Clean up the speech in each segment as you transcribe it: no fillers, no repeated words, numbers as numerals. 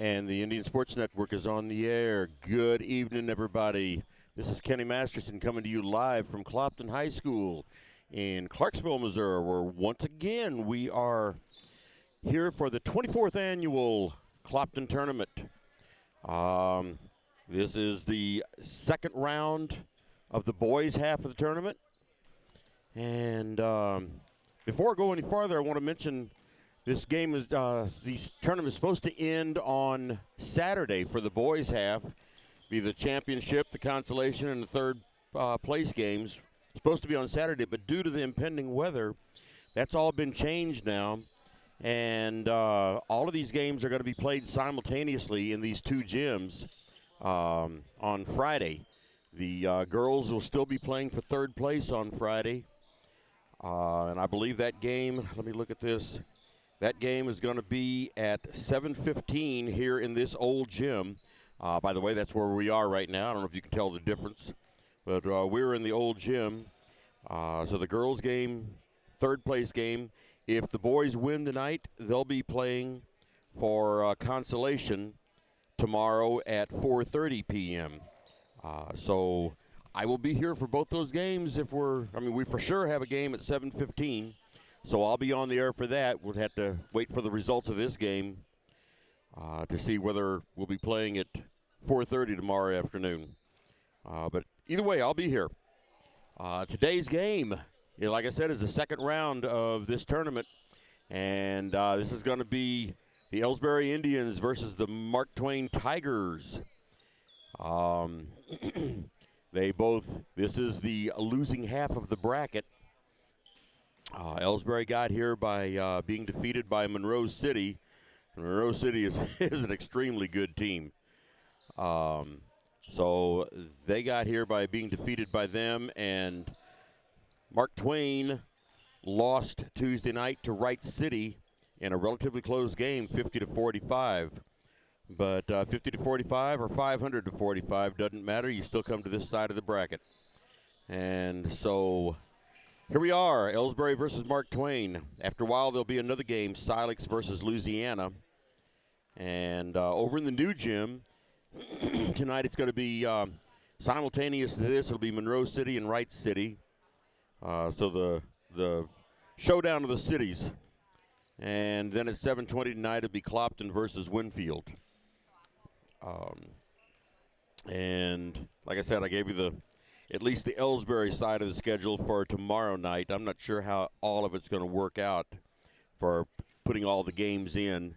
And the Indian Sports Network is on the air. Good evening, everybody. This is Kenny Masterson coming to you live from Clopton High School in Clarksville, Missouri, where once again we are here for the 24th annual Clopton Tournament. This is the second round of the boys' half of the tournament. And before I go any farther, I want to mention this game is these tournament is supposed to end on Saturday for the boys' half. Be the championship, the consolation, and the third place games. Supposed to be on Saturday, but due to the impending weather, that's all been changed now. And all of these games are going to be played simultaneously in these two gyms on Friday. The girls will still be playing for third place on Friday. And I believe that game, let me look at this. That game is going to be at 7:15 here in this old gym. By the way, that's where we are right now. I don't know if you can tell the difference, but we're in the old gym. So the girls' game, third place game. If the boys win tonight, they'll be playing for consolation tomorrow at 4:30 p.m. So I will be here for both those games. We for sure have a game at 7:15. So I'll be on the air for that. We'll have to wait for the results of this game to see whether we'll be playing at 4:30 tomorrow afternoon. But either way, I'll be here. Today's game, like I said, is the second round of this tournament. And this is going to be the Elsberry Indians versus the Mark Twain Tigers. This is the losing half of the bracket. Elsberry got here by being defeated by Monroe City. Monroe City is an extremely good team. So they got here by being defeated by them, and Mark Twain lost Tuesday night to Wright City in a relatively close game, 50-45. But 50-45 or 500-45 doesn't matter. You still come to this side of the bracket. And so here we are, Elsberry versus Mark Twain. After a while, there'll be another game, Silex versus Louisiana. And over in the new gym, tonight it's going to be simultaneous to this. It'll be Monroe City and Wright City. So the showdown of the cities. And then at 7:20 tonight, it'll be Clopton versus Winfield. And like I said, I gave you at least the Elsberry side of the schedule for tomorrow night. I'm not sure how all of it's going to work out for putting all the games in.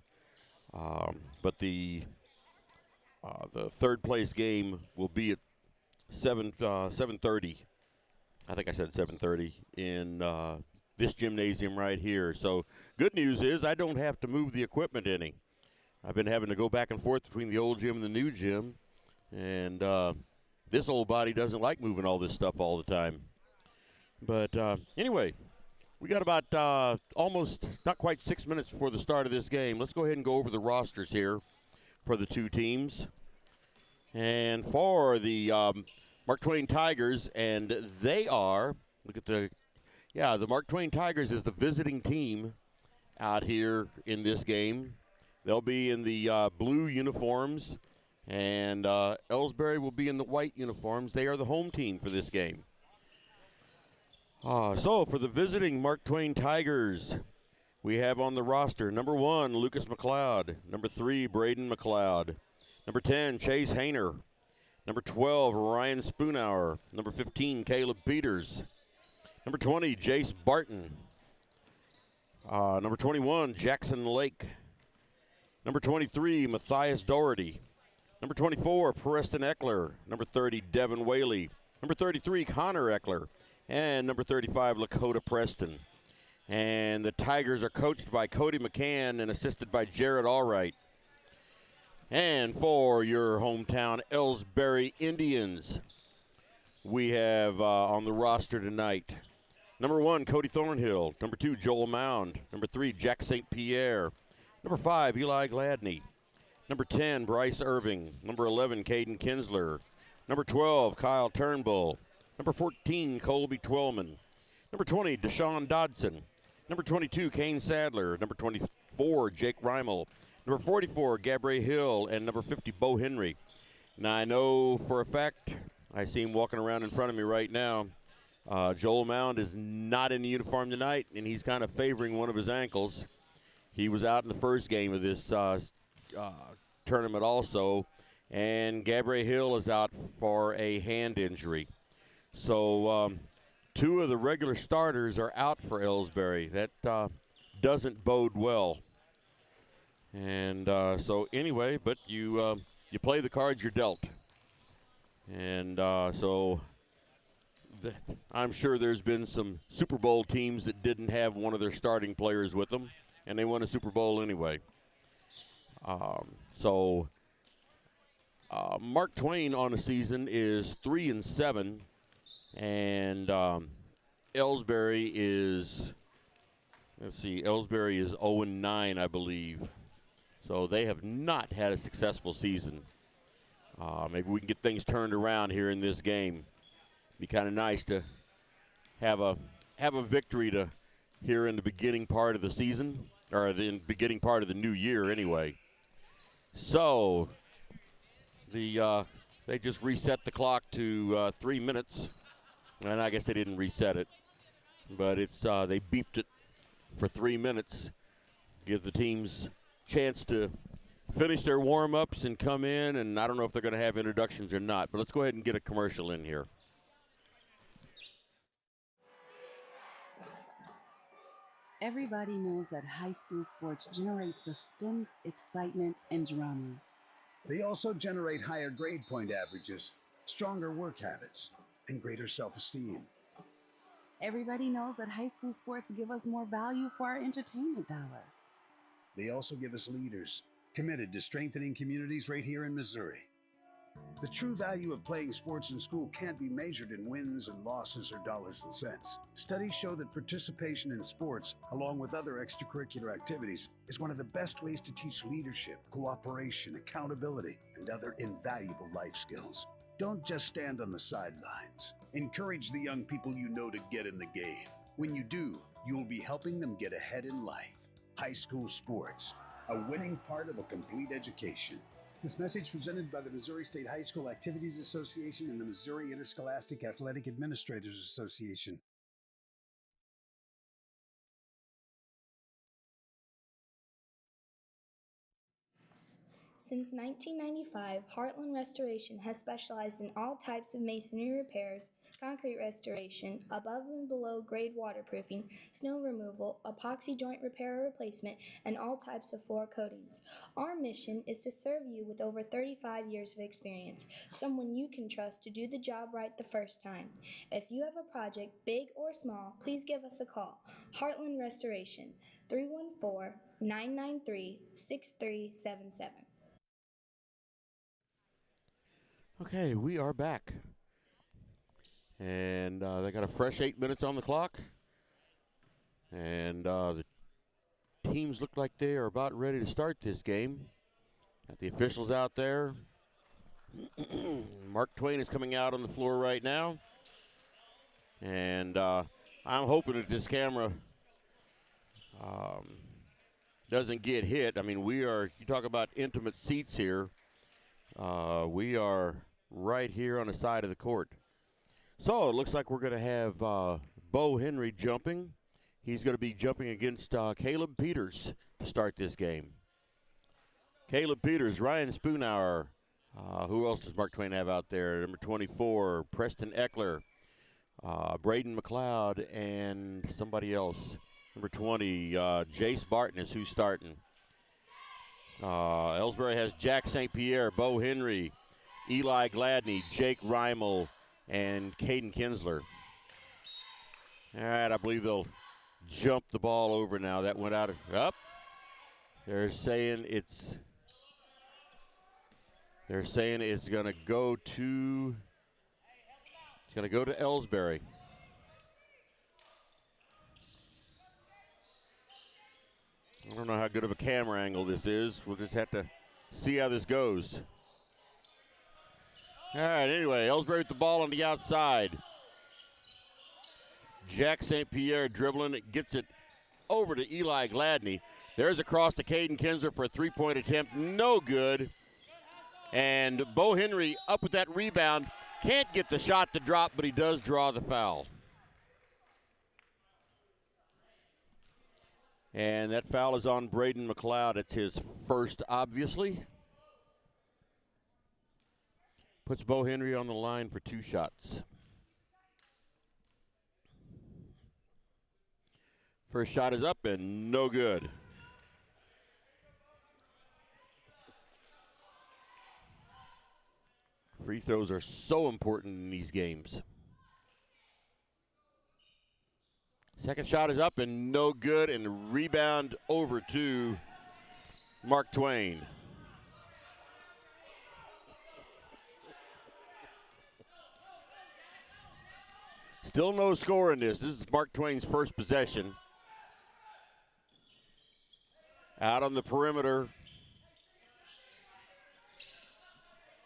But the third place game will be at 7:30. I think I said 7:30 in this gymnasium right here. So good news is I don't have to move the equipment any. I've been having to go back and forth between the old gym and the new gym. And this old body doesn't like moving all this stuff all the time. But anyway, we got about almost not quite 6 minutes before the start of this game. Let's go ahead and go over the rosters here for the two teams. And for the Mark Twain Tigers, and they are, the Mark Twain Tigers is the visiting team out here in this game. They'll be in the blue uniforms. And Elsberry will be in the white uniforms. They are the home team for this game. So for the visiting Mark Twain Tigers, we have on the roster number 1, Lucas McLeod. Number 3, Braden McLeod. Number 10, Chase Hayner. Number 12, Ryan Spoonhour. Number 15, Caleb Peters. Number 20, Jace Barton. Number 21, Jackson Lake. Number 23, Matthias Doherty. Number 24, Preston Eckler. Number 30, Devin Whaley. Number 33, Connor Eckler. And number 35, Lakota Preston. And the Tigers are coached by Cody McCann and assisted by Jared Allwright. And for your hometown Elsberry Indians, we have on the roster tonight, number 1, Cody Thornhill. Number 2, Joel Mound. Number 3, Jack St. Pierre. Number 5, Eli Gladney. Number 10, Bryce Irving. Number 11, Caden Kinsler. Number 12, Kyle Turnbull. Number 14, Colby Twellman. Number 20, Deshaun Dodson. Number 22, Kane Sadler. Number 24, Jake Reimel. Number 44, Gabrielle Hill, and number 50, Bo Henry. Now, I know for a fact, I see him walking around in front of me right now. Joel Mound is not in the uniform tonight, and he's kind of favoring one of his ankles. He was out in the first game of this tournament also, and Gabrielle Hill is out for a hand injury. So two of the regular starters are out for Elsberry. That doesn't bode well. And so anyway, but you play the cards you're dealt. And so I'm sure there's been some Super Bowl teams that didn't have one of their starting players with them, and they won a Super Bowl anyway. So Mark Twain on the season is 3-7, and Elsberry is, Elsberry is 0-9, I believe. So they have not had a successful season. Maybe we can get things turned around here in this game. Be kind of nice to have a victory to here in the beginning part of the season, or the beginning part of the new year anyway. So they just reset the clock to 3 minutes, and I guess they didn't reset it, but it's they beeped it for 3 minutes, give the teams chance to finish their warm-ups and come in, and I don't know if they're going to have introductions or not, but let's go ahead and get a commercial in here. Everybody knows that high school sports generate suspense, excitement, and drama. They also generate higher grade point averages, stronger work habits, and greater self-esteem. Everybody knows that high school sports give us more value for our entertainment dollar. They also give us leaders committed to strengthening communities right here in Missouri. The true value of playing sports in school can't be measured in wins and losses or dollars and cents. Studies show that participation in sports, along with other extracurricular activities, is one of the best ways to teach leadership, cooperation, accountability, and other invaluable life skills. Don't just stand on the sidelines. Encourage the young people you know to get in the game. When you do, you'll be helping them get ahead in life. High school sports, a winning part of a complete education. This message presented by the Missouri State High School Activities Association and the Missouri Interscholastic Athletic Administrators Association. Since 1995, Heartland Restoration has specialized in all types of masonry repairs, concrete restoration, above and below grade waterproofing, snow removal, epoxy joint repair or replacement, and all types of floor coatings. Our mission is to serve you with over 35 years of experience, someone you can trust to do the job right the first time. If you have a project, big or small, please give us a call. Heartland Restoration, 314-993-6377. Okay, we are back. And they got a fresh 8 minutes on the clock. And the teams look like they are about ready to start this game. Got the officials out there. Mark Twain is coming out on the floor right now. And I'm hoping that this camera doesn't get hit. I mean, you talk about intimate seats here. We are right here on the side of the court. So it looks like we're going to have Bo Henry jumping. He's going to be jumping against Caleb Peters to start this game. Caleb Peters, Ryan Spoonhour. Who else does Mark Twain have out there? Number 24, Preston Eckler, Braden McLeod, and somebody else. Number 20, Jace Barton is who's starting. Elsberry has Jack St. Pierre, Bo Henry, Eli Gladney, Jake Reimel, and Caden Kinsler. All right, I believe they'll jump the ball over now. That went out of up. They're saying it's going to go to Elsberry. I don't know how good of a camera angle this is. We'll just have to see how this goes. All right, anyway, Elsberry with the ball on the outside. Jack St. Pierre dribbling it, gets it over to Eli Gladney. There's a cross to Caden Kinsler for a three-point attempt. No good. And Bo Henry up with that rebound. Can't get the shot to drop, but he does draw the foul. And that foul is on Braden McLeod. It's his first, obviously. Puts Bo Henry on the line for 2 shots. First shot is up and no good. Free throws are so important in these games. Second shot is up and no good, and rebound over to Mark Twain. Still no score in this. This is Mark Twain's first possession. Out on the perimeter.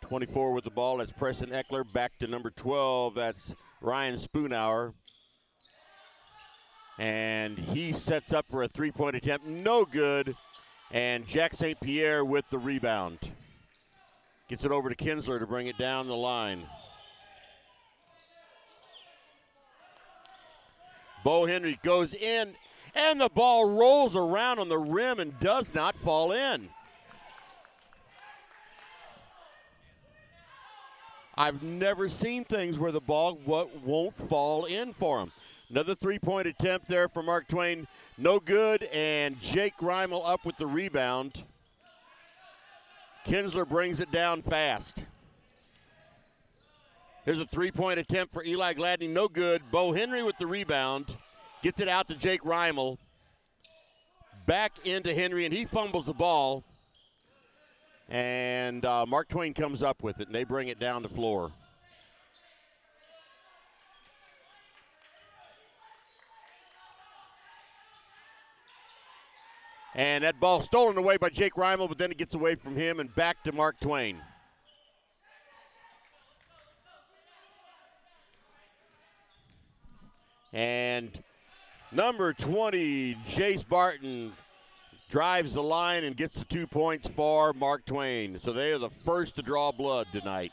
24 with the ball. That's Preston Eckler. Back to number 12. That's Ryan Spoonhour. And he sets up for a three-point attempt. No good. And Jack St. Pierre with the rebound. Gets it over to Kinsler to bring it down the line. Bo Henry goes in, and the ball rolls around on the rim and does not fall in. I've never seen things where the ball won't fall in for him. Another three-point attempt there for Mark Twain. No good, and Jake Reimel up with the rebound. Kinsler brings it down fast. Here's a three-point attempt for Eli Gladney. No good. Bo Henry with the rebound. Gets it out to Jake Reimel. Back into Henry, and he fumbles the ball. And Mark Twain comes up with it, and they bring it down the floor. And that ball stolen away by Jake Reimel, but then it gets away from him and back to Mark Twain. And number 20, Jace Barton, drives the line and gets the 2 points for Mark Twain. So they are the first to draw blood tonight.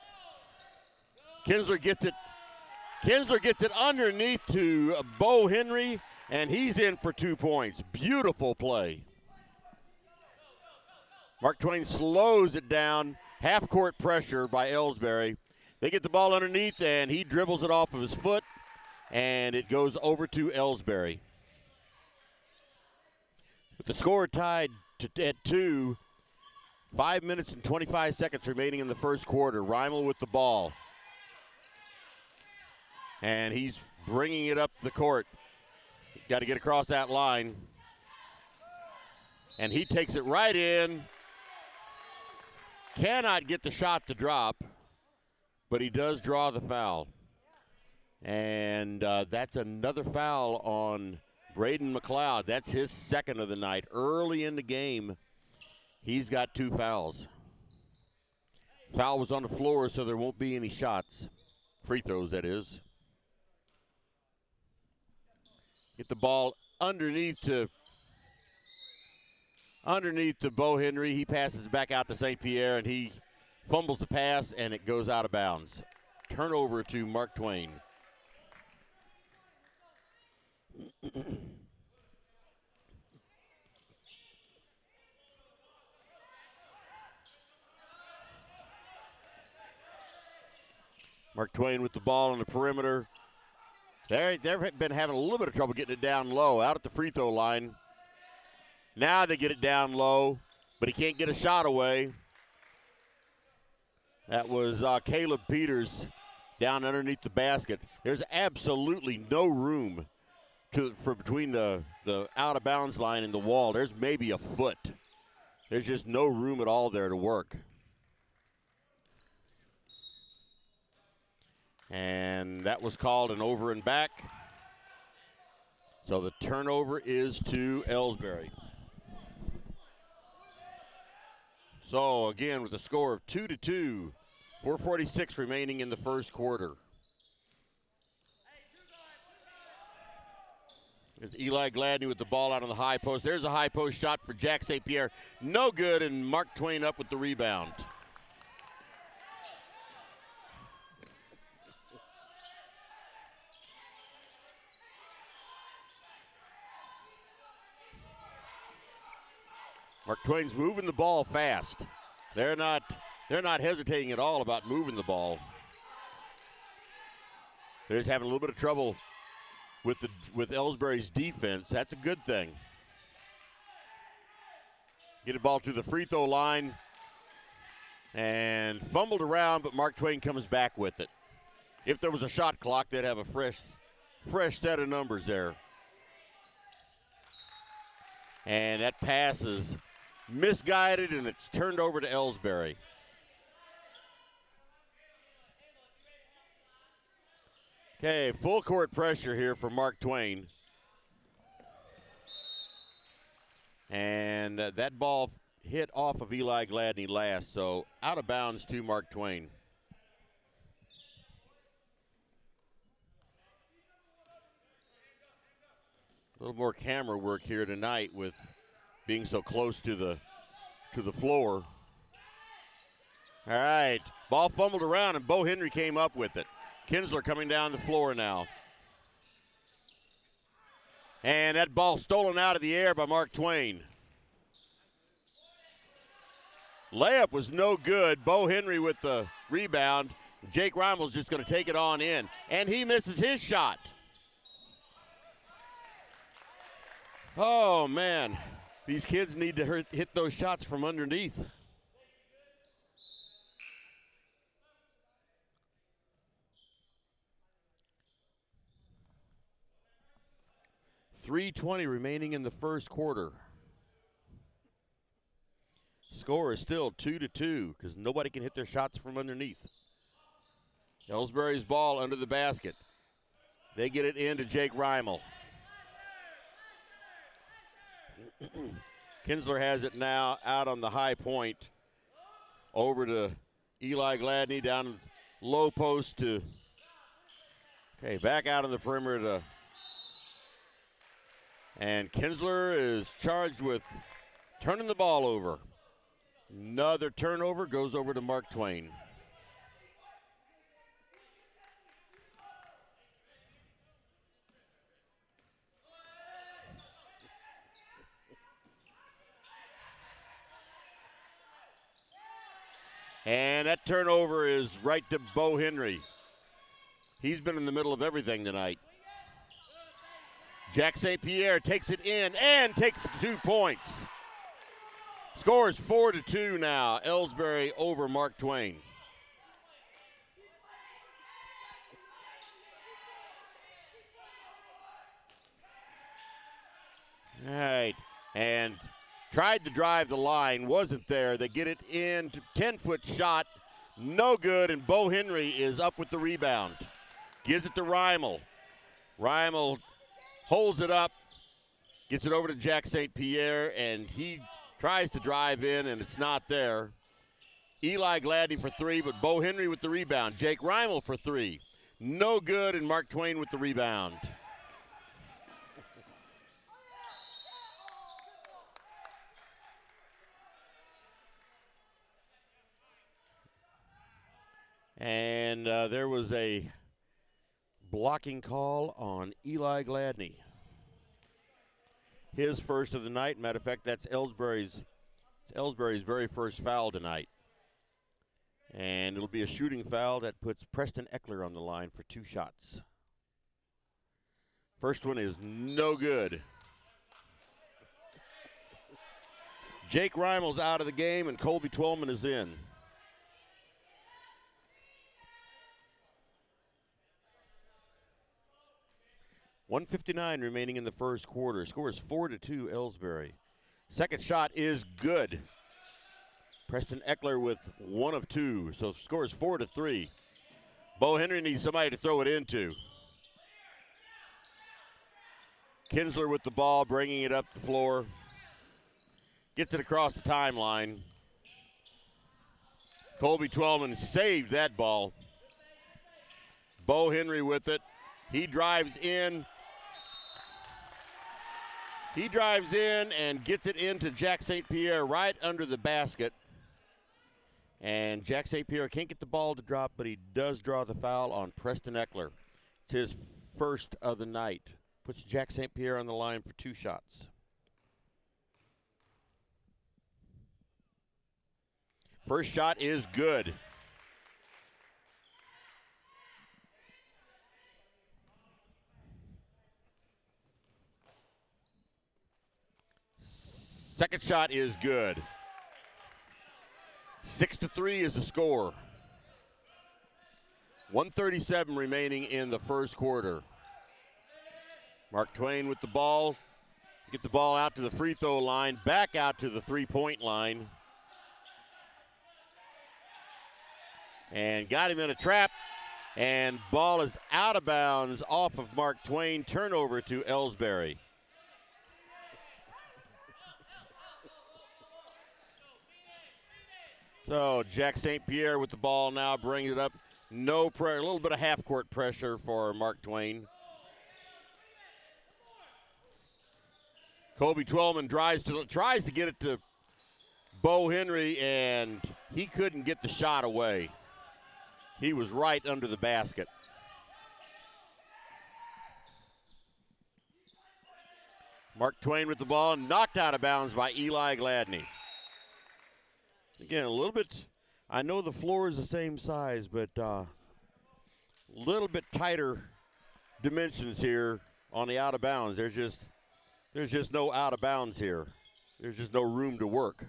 Kinsler gets it underneath to Bo Henry, and he's in for 2 points. Beautiful play. Mark Twain slows it down. Half-court pressure by Elsberry. They get the ball underneath, and he dribbles it off of his foot, and it goes over to Elsberry. With the score tied at 2, 5 minutes and 25 seconds remaining in the first quarter. Reimel with the ball. And he's bringing it up the court. Got to get across that line. And he takes it right in. Cannot get the shot to drop, but he does draw the foul. And that's another foul on Braden McLeod. That's his second of the night. Early in the game, he's got 2 fouls. Foul was on the floor, so there won't be any shots. Free throws, that is. Get the ball underneath to Bo Henry. He passes back out to St. Pierre, and he fumbles the pass, and it goes out of bounds. Turnover to Mark Twain. Mark Twain with the ball on the perimeter. They've been having a little bit of trouble getting it down low, out at the free throw line. Now they get it down low, but he can't get a shot away. That was Caleb Peters down underneath the basket. There's absolutely no room for between the out of bounds line and the wall. There's maybe a foot. There's just no room at all there to work. And that was called an over and back. So the turnover is to Elsberry. So again, with a score of 2-2, 4:46 remaining in the first quarter. It's Eli Gladney with the ball out on the high post. There's a high post shot for Jack St. Pierre. No good, and Mark Twain up with the rebound. Mark Twain's moving the ball fast. They're not hesitating at all about moving the ball. They're just having a little bit of trouble with Elsberry's defense. That's a good thing. Get the ball to the free throw line and fumbled around, but Mark Twain comes back with it. If there was a shot clock, they'd have a fresh set of numbers there. And that pass is misguided, and it's turned over to Elsberry. Okay, full court pressure here for Mark Twain. And that ball hit off of Eli Gladney last, so out of bounds to Mark Twain. A little more camera work here tonight with being so close to the floor. All right, ball fumbled around, and Bo Henry came up with it. Kinsler coming down the floor now. And that ball stolen out of the air by Mark Twain. Layup was no good. Bo Henry with the rebound. Jake Reimel's just going to take it on in. And he misses his shot. Oh, man. These kids need to hit those shots from underneath. .320 remaining in the first quarter. Score is still 2-2 because nobody can hit their shots from underneath. Elsberry's ball under the basket. They get it into Jake Reimel. Kinsler has it now out on the high point. Over to Eli Gladney down low post to, okay, back out on the perimeter to, and Kinsler is charged with turning the ball over. Another turnover goes over to Mark Twain. And that turnover is right to Bo Henry. He's been in the middle of everything tonight. Jack St. Pierre takes it in and takes 2 points. Score is 4-2 now. Elsberry over Mark Twain. All right, and tried to drive the line, wasn't there. They get it in, 10-foot shot, no good, and Bo Henry is up with the rebound. Gives it to Reimel. Reimel holds it up, gets it over to Jack St. Pierre, and he tries to drive in, and it's not there. Eli Gladney for 3, but Bo Henry with the rebound. Jake Reimel for 3. No good, and Mark Twain with the rebound. And there was a blocking call on Eli Gladney. His first of the night. Matter of fact, that's Elsberry's very first foul tonight. And it'll be a shooting foul that puts Preston Eckler on the line for 2 shots. First one is no good. Jake Reimel's out of the game, and Colby Twellman is in. .159 remaining in the first quarter. Score is 4-2 Elsberry. Second shot is good. Preston Eckler with 1 of 2, so score is 4-3. Bo Henry needs somebody to throw it into. Kinsler with the ball, bringing it up the floor. Gets it across the timeline. Colby Twellman saved that ball. Bo Henry with it. He drives in. He drives in and gets it into Jack St. Pierre right under the basket. And Jack St. Pierre can't get the ball to drop, but he does draw the foul on Preston Eckler. It's his first of the night. Puts Jack St. Pierre on the line for 2 shots. First shot is good. Second shot is good. 6-3 is the score. 1:37 remaining in the first quarter. Mark Twain with the ball. Get the ball out to the free throw line, back out to the three-point line. And got him in a trap. And ball is out of bounds off of Mark Twain. Turnover to Elsberry. So Jack St. Pierre with the ball now, brings it up. No pressure, a little bit of half-court pressure for Mark Twain. Kobe Twellman tries to get it to Bo Henry, and he couldn't get the shot away. He was right under the basket. Mark Twain with the ball, knocked out of bounds by Eli Gladney. Again, a little bit, I know the floor is the same size, but a little bit tighter dimensions here on the out of bounds. There's just no out of bounds here. There's just no room to work.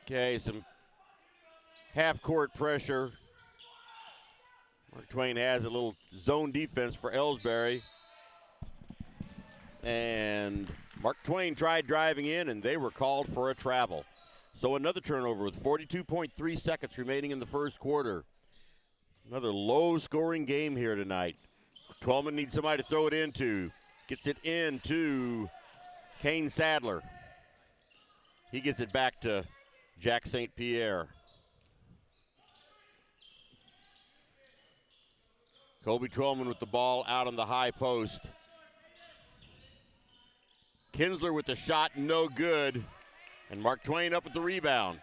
Okay, some half-court pressure. Mark Twain has a little zone defense for Elsberry. And Mark Twain tried driving in, and they were called for a travel. So another turnover with 42.3 seconds remaining in the first quarter. Another low-scoring game here tonight. Twellman needs somebody to throw it into. Gets it into Kane Sadler. He gets it back to Jack St. Pierre. Kobe Twellman with the ball out on the high post. Kinsler with the shot, no good. And Mark Twain up with the rebound.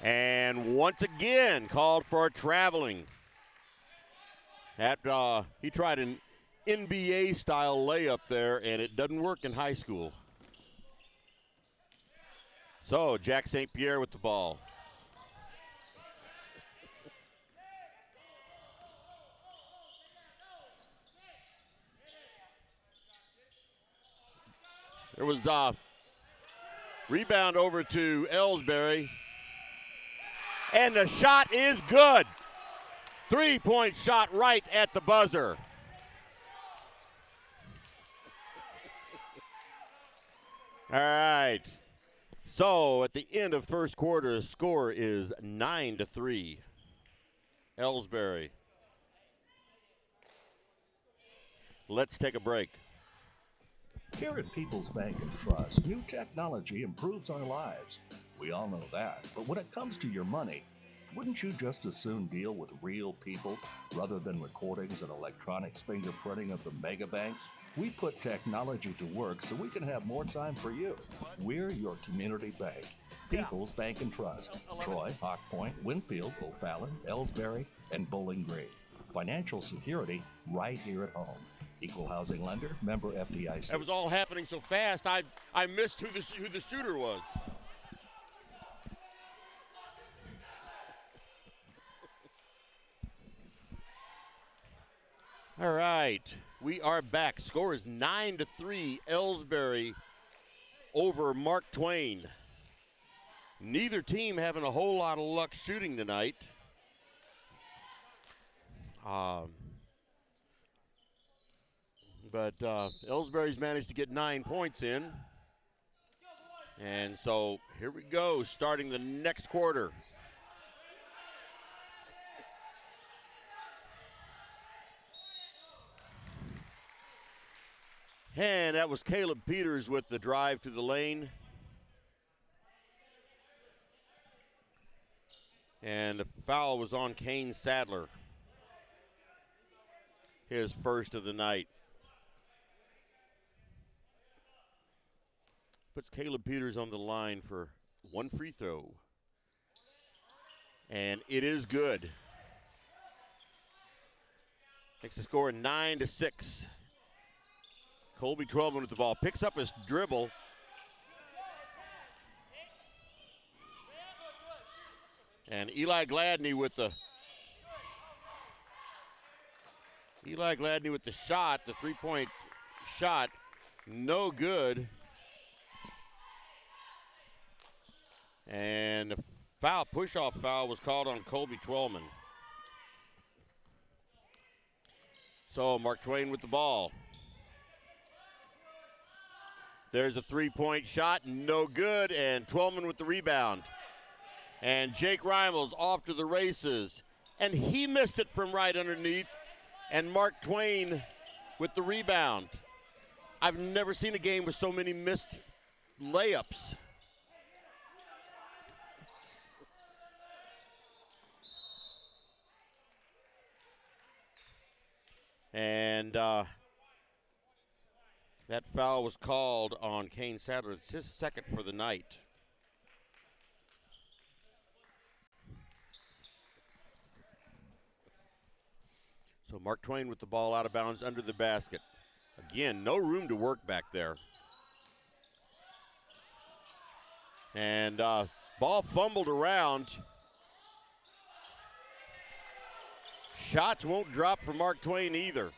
And once again, called for a traveling. He tried an NBA-style layup there, and it doesn't work in high school. So, Jack St. Pierre with the ball. There was a rebound over to Elsberry. And the shot is good. 3-point shot right at the buzzer. All right. So at the end of first quarter, the score is 9-3. Elsberry. Let's take a break. Here at People's Bank and Trust, new technology improves our lives. We all know that. But when it comes to your money, wouldn't you just as soon deal with real people rather than recordings and electronics fingerprinting of the mega banks? We put technology to work so we can have more time for you. We're your community bank. People's Bank and Trust. Troy, Hawk Point, Winfield, O'Fallon, Elsberry, and Bowling Green. Financial security right here at home. Equal housing lender, member FDIC. That was all happening so fast, I missed who the shooter was. All right, we are back. Score is 9-3. Elsberry over Mark Twain. Neither team having a whole lot of luck shooting tonight. But Elsberry's managed to get 9 points in. And so here we go, starting the next quarter. And that was Caleb Peters with the drive to the lane. And the foul was on Kane Sadler. His first of the night. Puts Caleb Peters on the line for one free throw. And it is good. Makes the score 9-6. Colby Twelman with the ball. Picks up his dribble. And Eli Gladney with the shot, the three-point shot. No good. And the foul, push-off foul was called on Colby Twelman. So Mark Twain with the ball. There's a three-point shot, no good, and Twelman with the rebound. And Jake Reimels off to the races. And he missed it from right underneath. And Mark Twain with the rebound. I've never seen a game with so many missed layups. And that foul was called on Kane Sadler. It's his second for the night. So Mark Twain with the ball out of bounds under the basket. Again, no room to work back there. And ball fumbled around. Shots won't drop for Mark Twain either.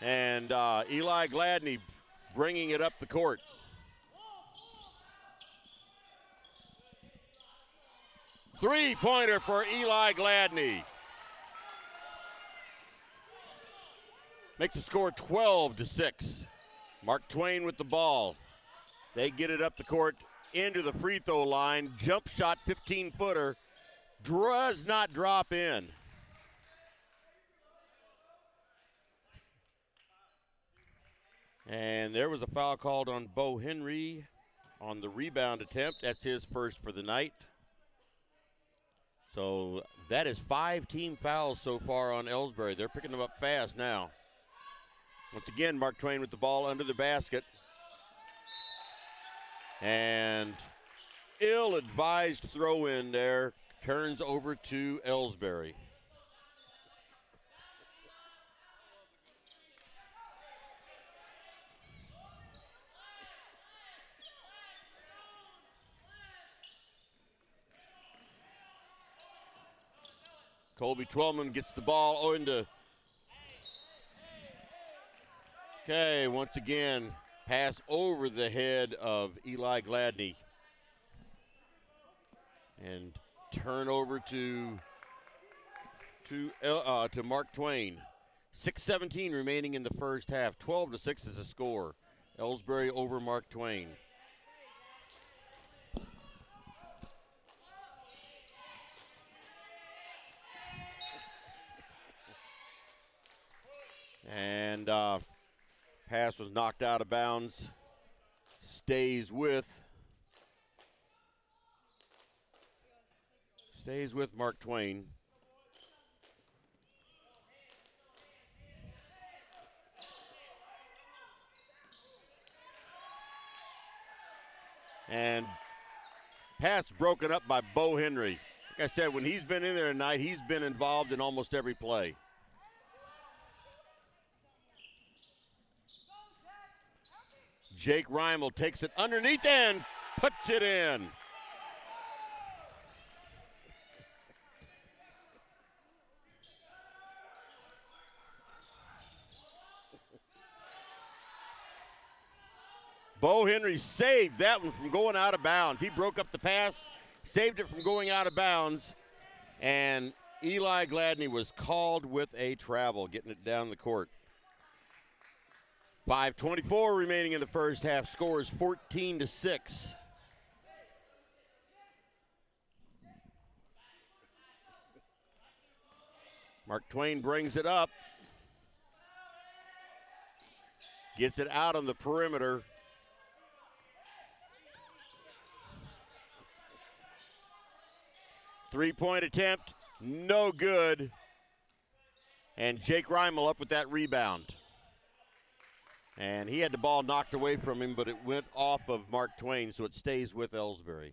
And Eli Gladney bringing it up the court. Three-pointer for Eli Gladney. Makes the score 12-6. Mark Twain with the ball. They get it up the court into the free throw line. Jump shot, 15-footer. Does not drop in. And there was a foul called on Bo Henry on the rebound attempt. That's his first for the night. So that is 5 team fouls so far on Elsberry. They're picking them up fast now. Once again, Mark Twain with the ball under the basket. And ill-advised throw in there. Turns over to Elsberry. Colby Twelman gets the ball into. Okay, once again, pass over the head of Eli Gladney. And turnover to Mark Twain. 6:17 remaining in the first half. 12-6 is the score. Elsberry over Mark Twain. And pass was knocked out of bounds. Stays with Mark Twain. And pass broken up by Bo Henry. Like I said, when he's been in there tonight, he's been involved in almost every play. Jake Reimel takes it underneath and puts it in. Bo Henry saved that one from going out of bounds. He broke up the pass, saved it from going out of bounds, and Eli Gladney was called with a travel, getting it down the court. 5:24 remaining in the first half. Score is 14-6. Mark Twain brings it up. Gets it out on the perimeter. Three-point attempt, no good. And Jake Reimel up with that rebound. And he had the ball knocked away from him, but it went off of Mark Twain, so it stays with Elsberry.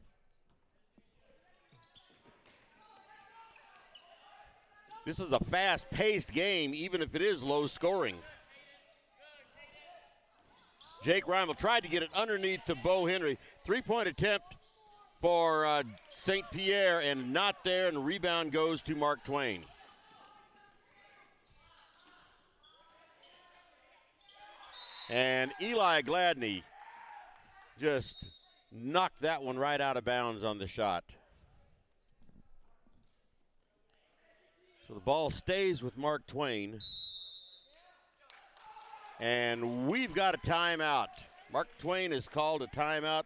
This is a fast-paced game, even if it is low scoring. Jake Reimel tried to get it underneath to Bo Henry. Three-point attempt for St. Pierre, and not there, and the rebound goes to Mark Twain. And Eli Gladney just knocked that one right out of bounds on the shot. So the ball stays with Mark Twain. And we've got a timeout. Mark Twain has called a timeout.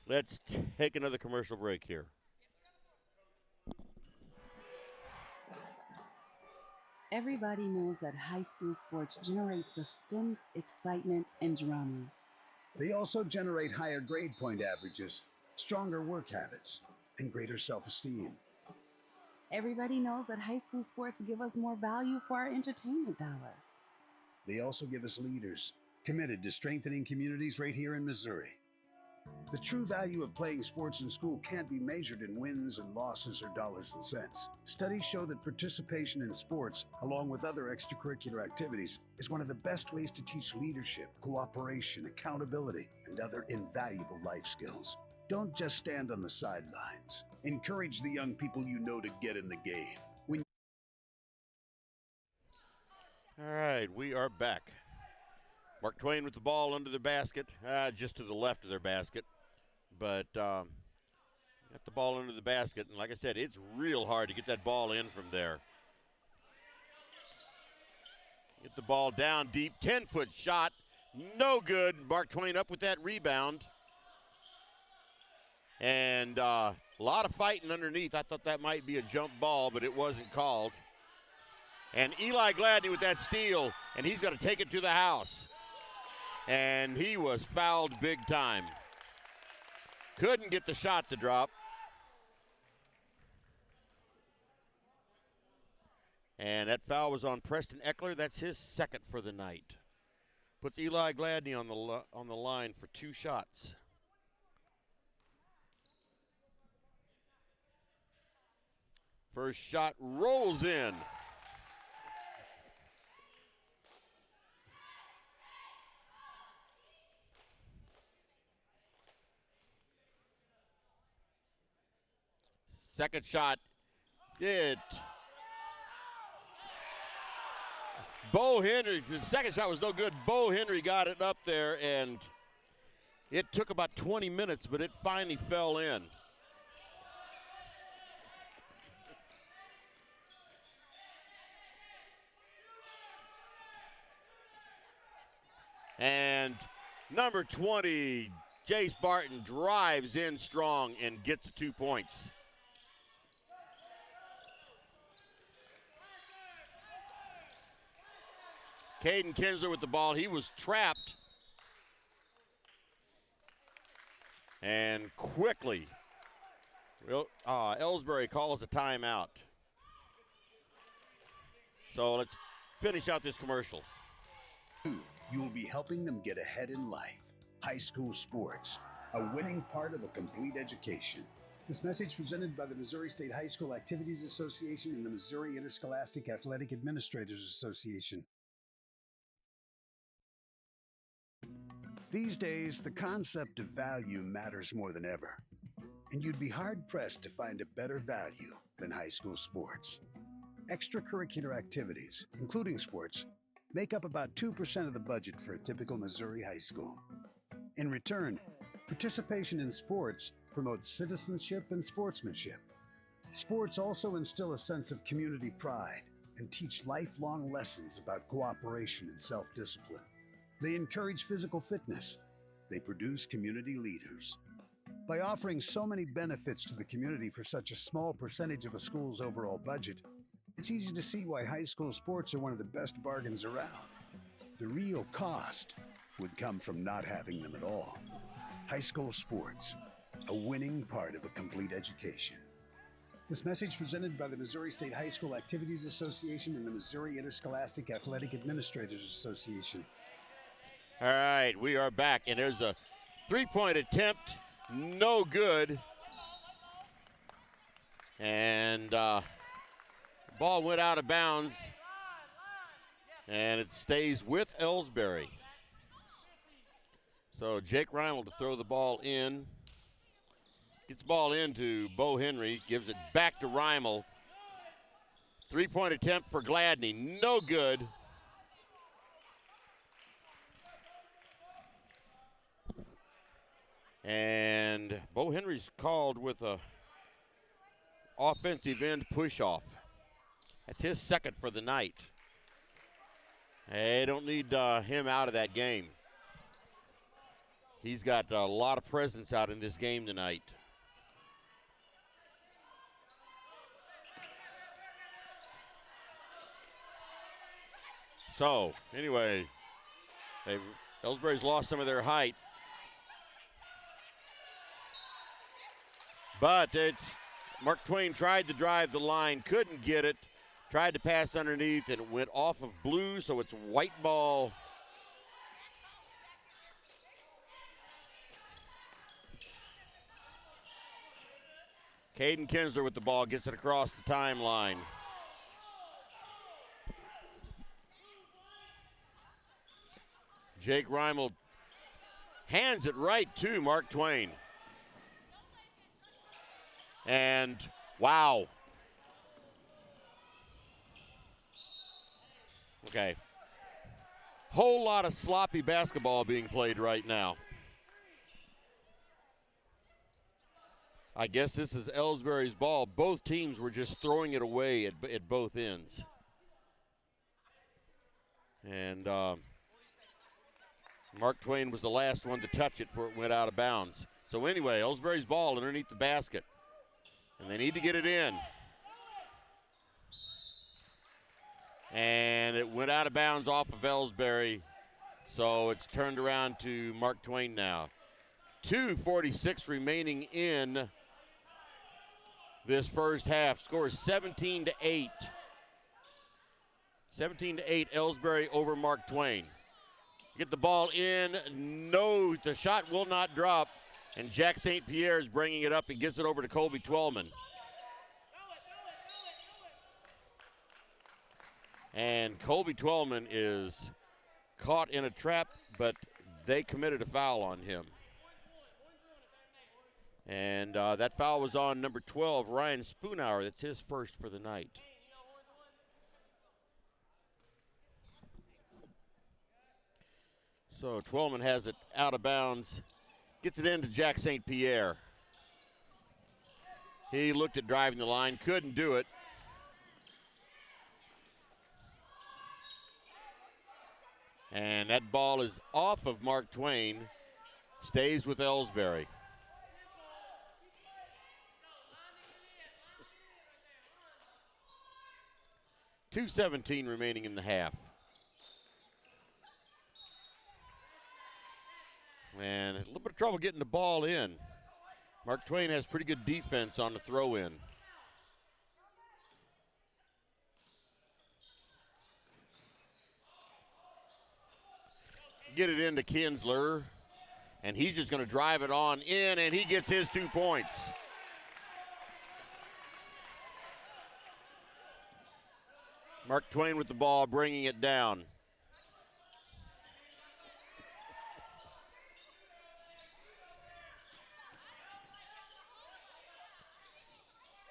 Let's take another commercial break here. Everybody knows that high school sports generate suspense, excitement, and drama. They also generate higher grade point averages, stronger work habits, and greater self-esteem. Everybody knows that high school sports give us more value for our entertainment dollar. They also give us leaders committed to strengthening communities right here in Missouri. The true value of playing sports in school can't be measured in wins and losses or dollars and cents. Studies show that participation in sports, along with other extracurricular activities, is one of the best ways to teach leadership, cooperation, accountability, and other invaluable life skills. Don't just stand on the sidelines. Encourage the young people you know to get in the game. All right, we are back. Mark Twain with the ball under the basket, just to the left of their basket. But got the ball under the basket, and like I said, it's real hard to get that ball in from there. Get the ball down deep, 10-foot shot, no good. Mark Twain up with that rebound. And a lot of fighting underneath. I thought that might be a jump ball, but it wasn't called. And Eli Gladney with that steal, and he's going to take it to the house. And he was fouled big time. Couldn't get the shot to drop. And that foul was on Preston Eckler. That's his second for the night. Puts Eli Gladney on the line for 2 shots. First shot rolls in. Second shot, Bo Henry, the second shot was no good. Bo Henry got it up there, and it took about 20 minutes, but it finally fell in. And number 20, Jace Barton, drives in strong and gets 2 points. Caden Kinsler with the ball. He was trapped. And quickly, Elsberry calls a timeout. So let's finish out this commercial. You will be helping them get ahead in life. High school sports, a winning part of a complete education. This message presented by the Missouri State High School Activities Association and the Missouri Interscholastic Athletic Administrators Association. These days, the concept of value matters more than ever. And you'd be hard-pressed to find a better value than high school sports. Extracurricular activities, including sports, make up about 2% of the budget for a typical Missouri high school. In return, participation in sports promotes citizenship and sportsmanship. Sports also instill a sense of community pride and teach lifelong lessons about cooperation and self-discipline. They encourage physical fitness. They produce community leaders. By offering so many benefits to the community for such a small percentage of a school's overall budget, it's easy to see why high school sports are one of the best bargains around. The real cost would come from not having them at all. High school sports, a winning part of a complete education. This message presented by the Missouri State High School Activities Association and the Missouri Interscholastic Athletic Administrators Association. All right, we are back, and there's a three-point attempt, no good. And ball went out of bounds, and it stays with Elsberry. So Jake Reimel to throw the ball in. Gets the ball into Bo Henry, gives it back to Reimel. Three-point attempt for Gladney, no good. And Bo Henry's called with a offensive end push-off. That's his second for the night. They don't need him out of that game. He's got a lot of presence out in this game tonight. So, anyway, Elsberry's lost some of their height. But Mark Twain tried to drive the line, couldn't get it, tried to pass underneath, and it went off of blue, so it's white ball. Caden Kinsler with the ball, gets it across the timeline. Jake Reimel hands it right to Mark Twain. And wow. Okay. Whole lot of sloppy basketball being played right now. I guess this is Elsberry's ball. Both teams were just throwing it away at both ends. And Mark Twain was the last one to touch it before it went out of bounds. So anyway, Elsberry's ball underneath the basket. And they need to get it in. And it went out of bounds off of Elsberry. So it's turned around to Mark Twain now. 2:46 remaining in this first half. Score is 17-8. 17-8, Elsberry over Mark Twain. Get the ball in. No, the shot will not drop. And Jack St. Pierre is bringing it up and gets it over to Colby Twellman. And Colby Twellman is caught in a trap, but they committed a foul on him. And that foul was on number 12, Ryan Spoonhour. That's his first for the night. So Twellman has it out of bounds. Gets it into Jack St. Pierre. He looked at driving the line, couldn't do it. And that ball is off of Mark Twain, stays with Elsberry. .217 remaining in the half. And a little bit of trouble getting the ball in. Mark Twain has pretty good defense on the throw-in. Get it into Kinsler, and he's just going to drive it on in, and he gets his 2 points. Mark Twain with the ball, bringing it down.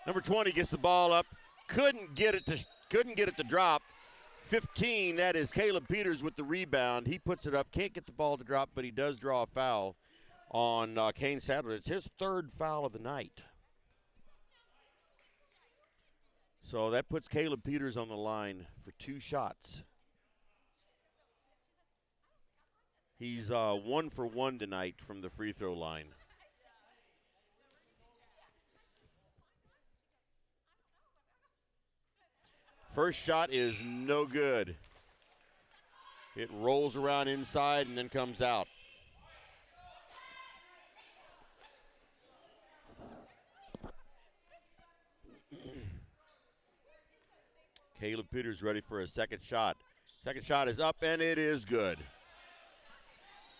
Number 20 gets the ball up, couldn't get it to drop. 15, that is Caleb Peters with the rebound. He puts it up, can't get the ball to drop, but he does draw a foul on Kane Sadler. It's his third foul of the night. So that puts Caleb Peters on the line for 2 shots. He's 1 for 1 tonight from the free throw line. First shot is no good. It rolls around inside and then comes out. Caleb Peters ready for a second shot. Second shot is up, and it is good.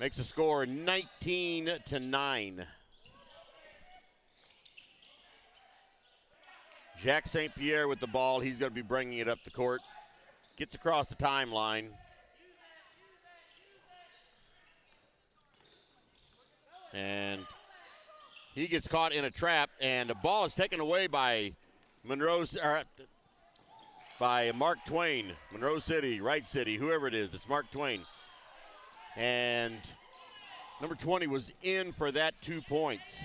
Makes the score 19-9. Jack St. Pierre with the ball. He's going to be bringing it up the court. Gets across the timeline. And he gets caught in a trap, and the ball is taken away by Mark Twain. Monroe City, Wright City, whoever it is. It's Mark Twain. And number 20 was in for that 2 points.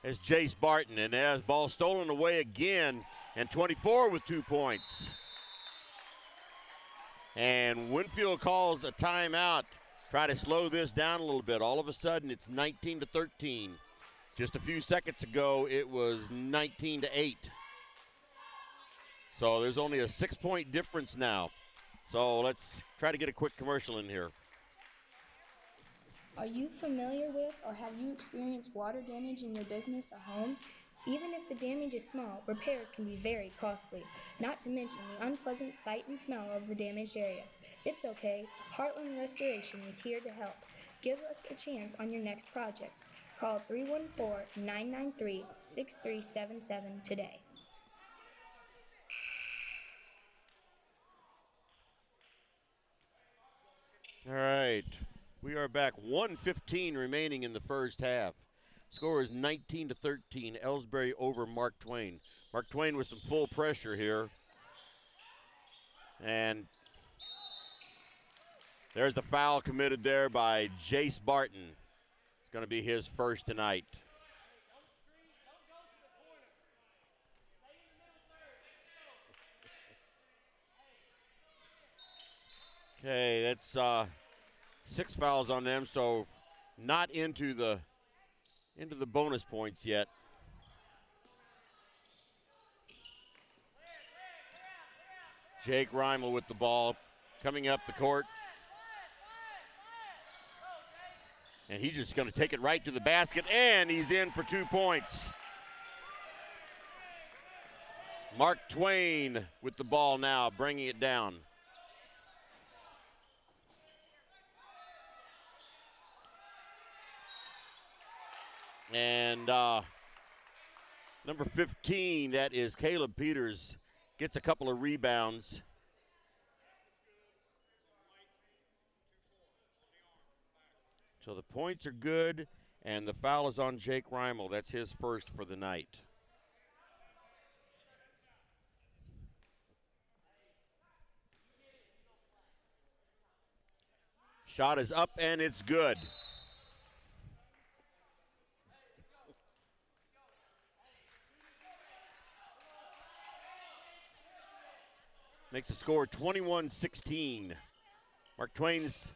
As Jace Barton, and as ball stolen away again, and 24 with 2 points. And Winfield calls a timeout. Try to slow this down a little bit. All of a sudden, it's 19-13. Just a few seconds ago, it was 19-8. So there's only a 6-point difference now. So let's try to get a quick commercial in here. Are you familiar with or have you experienced water damage in your business or home? Even if the damage is small, repairs can be very costly, not to mention the unpleasant sight and smell of the damaged area. It's okay. Heartland Restoration is here to help. Give us a chance on your next project. Call 314-993-6377 today. All right. We are back. 1:15 remaining in the first half. Score is 19-13. Elsberry over Mark Twain. Mark Twain with some full pressure here. And there's the foul committed there by Jace Barton. It's going to be his first tonight. Okay, that's 6 fouls on them, so not into the bonus points yet. Jake Reimel with the ball coming up the court. And he's just going to take it right to the basket, and he's in for 2 points. Mark Twain with the ball now, bringing it down. And number 15, that is Caleb Peters, gets a couple of rebounds. So the points are good, and the foul is on Jake Reimel. That's his first for the night. Shot is up, and it's good. Makes the score 21-16. Mark Twain's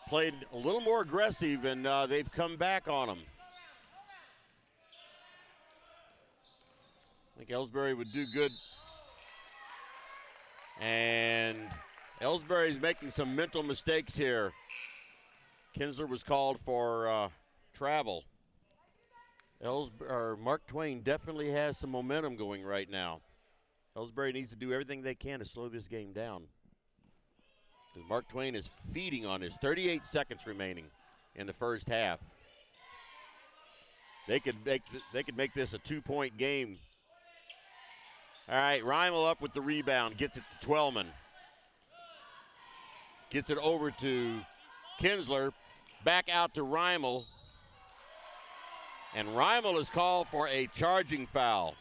played a little more aggressive, and they've come back on him. I think Elsberry would do good. And Elsberry's making some mental mistakes here. Kinsler was called for travel. Mark Twain definitely has some momentum going right now. Elsberry needs to do everything they can to slow this game down. Because Mark Twain is feeding on this. 38 seconds remaining in the first half. They could make this a 2-point game. All right, Reimel up with the rebound. Gets it to Twellman. Gets it over to Kinsler. Back out to Reimel. And Reimel is called for a charging foul.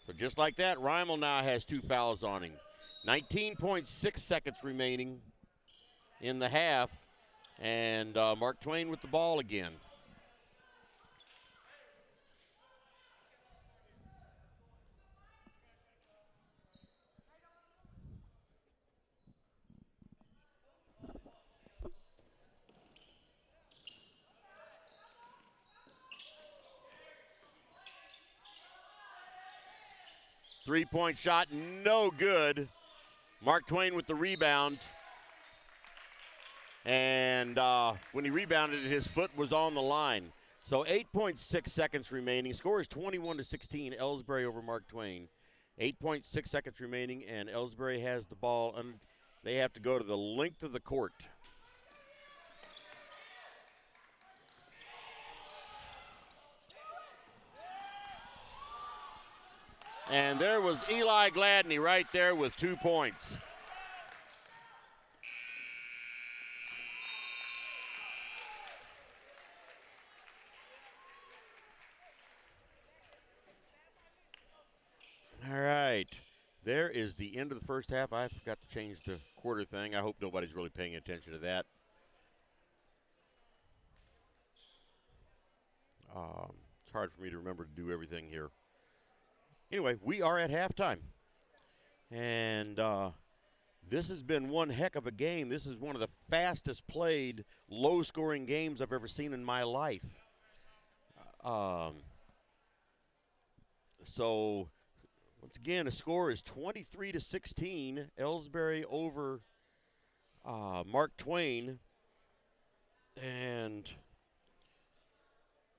So just like that, Reimel now has 2 fouls on him. 19.6 seconds remaining in the half. And Mark Twain with the ball again. Three-point shot, no good. Mark Twain with the rebound. And when he rebounded, his foot was on the line. So 8.6 seconds remaining. Score is 21-16. Elsberry over Mark Twain. 8.6 seconds remaining, and Elsberry has the ball, and they have to go to the length of the court. And there was Eli Gladney right there with 2 points. All right. There is the end of the first half. I forgot to change the quarter thing. I hope nobody's really paying attention to that. It's hard for me to remember to do everything here. Anyway, we are at halftime. And this has been one heck of a game. This is one of the fastest played, low-scoring games I've ever seen in my life. So, once again, the score is 23-16. Elsberry over Mark Twain. And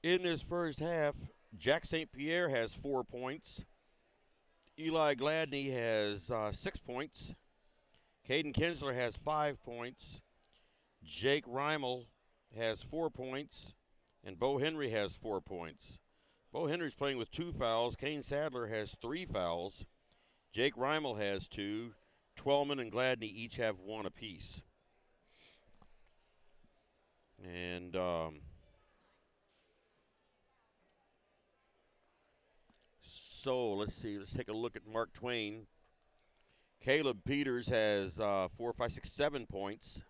in this first half, Jack St. Pierre has 4 points. Eli Gladney has 6 points. Caden Kinsler has 5 points. Jake Reimel has 4 points. And Bo Henry has 4 points. Bo Henry's playing with 2 fouls. Kane Sadler has 3 fouls. Jake Reimel has 2. Twellman and Gladney each have 1 apiece. And so let's see. Let's take a look at Mark Twain. Caleb Peters has 4, 5, 6, 7 points.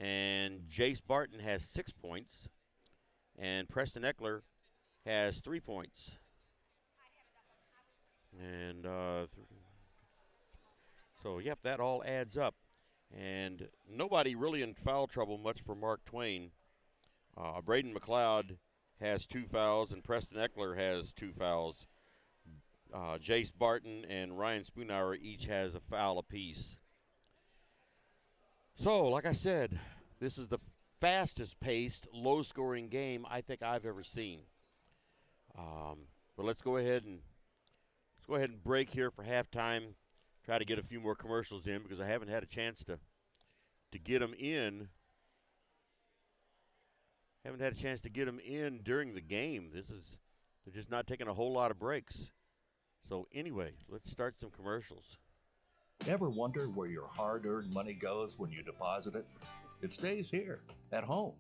And Jace Barton has 6 points. And Preston Eckler has 3 points. And so, yep, that all adds up. And nobody really in foul trouble much for Mark Twain. Braden McLeod has 2 fouls, and Preston Eckler has 2 fouls. Jace Barton and Ryan Spoonhour each has a foul apiece. So, like I said, this is the fastest-paced, low-scoring game I think I've ever seen. But let's go ahead and break here for halftime. Try to get a few more commercials in because I haven't had a chance to get them in. Haven't had a chance to get them in during the game. They're just not taking a whole lot of breaks. So anyway, let's start some commercials. Ever wonder where your hard-earned money goes when you deposit it? It stays here, at home,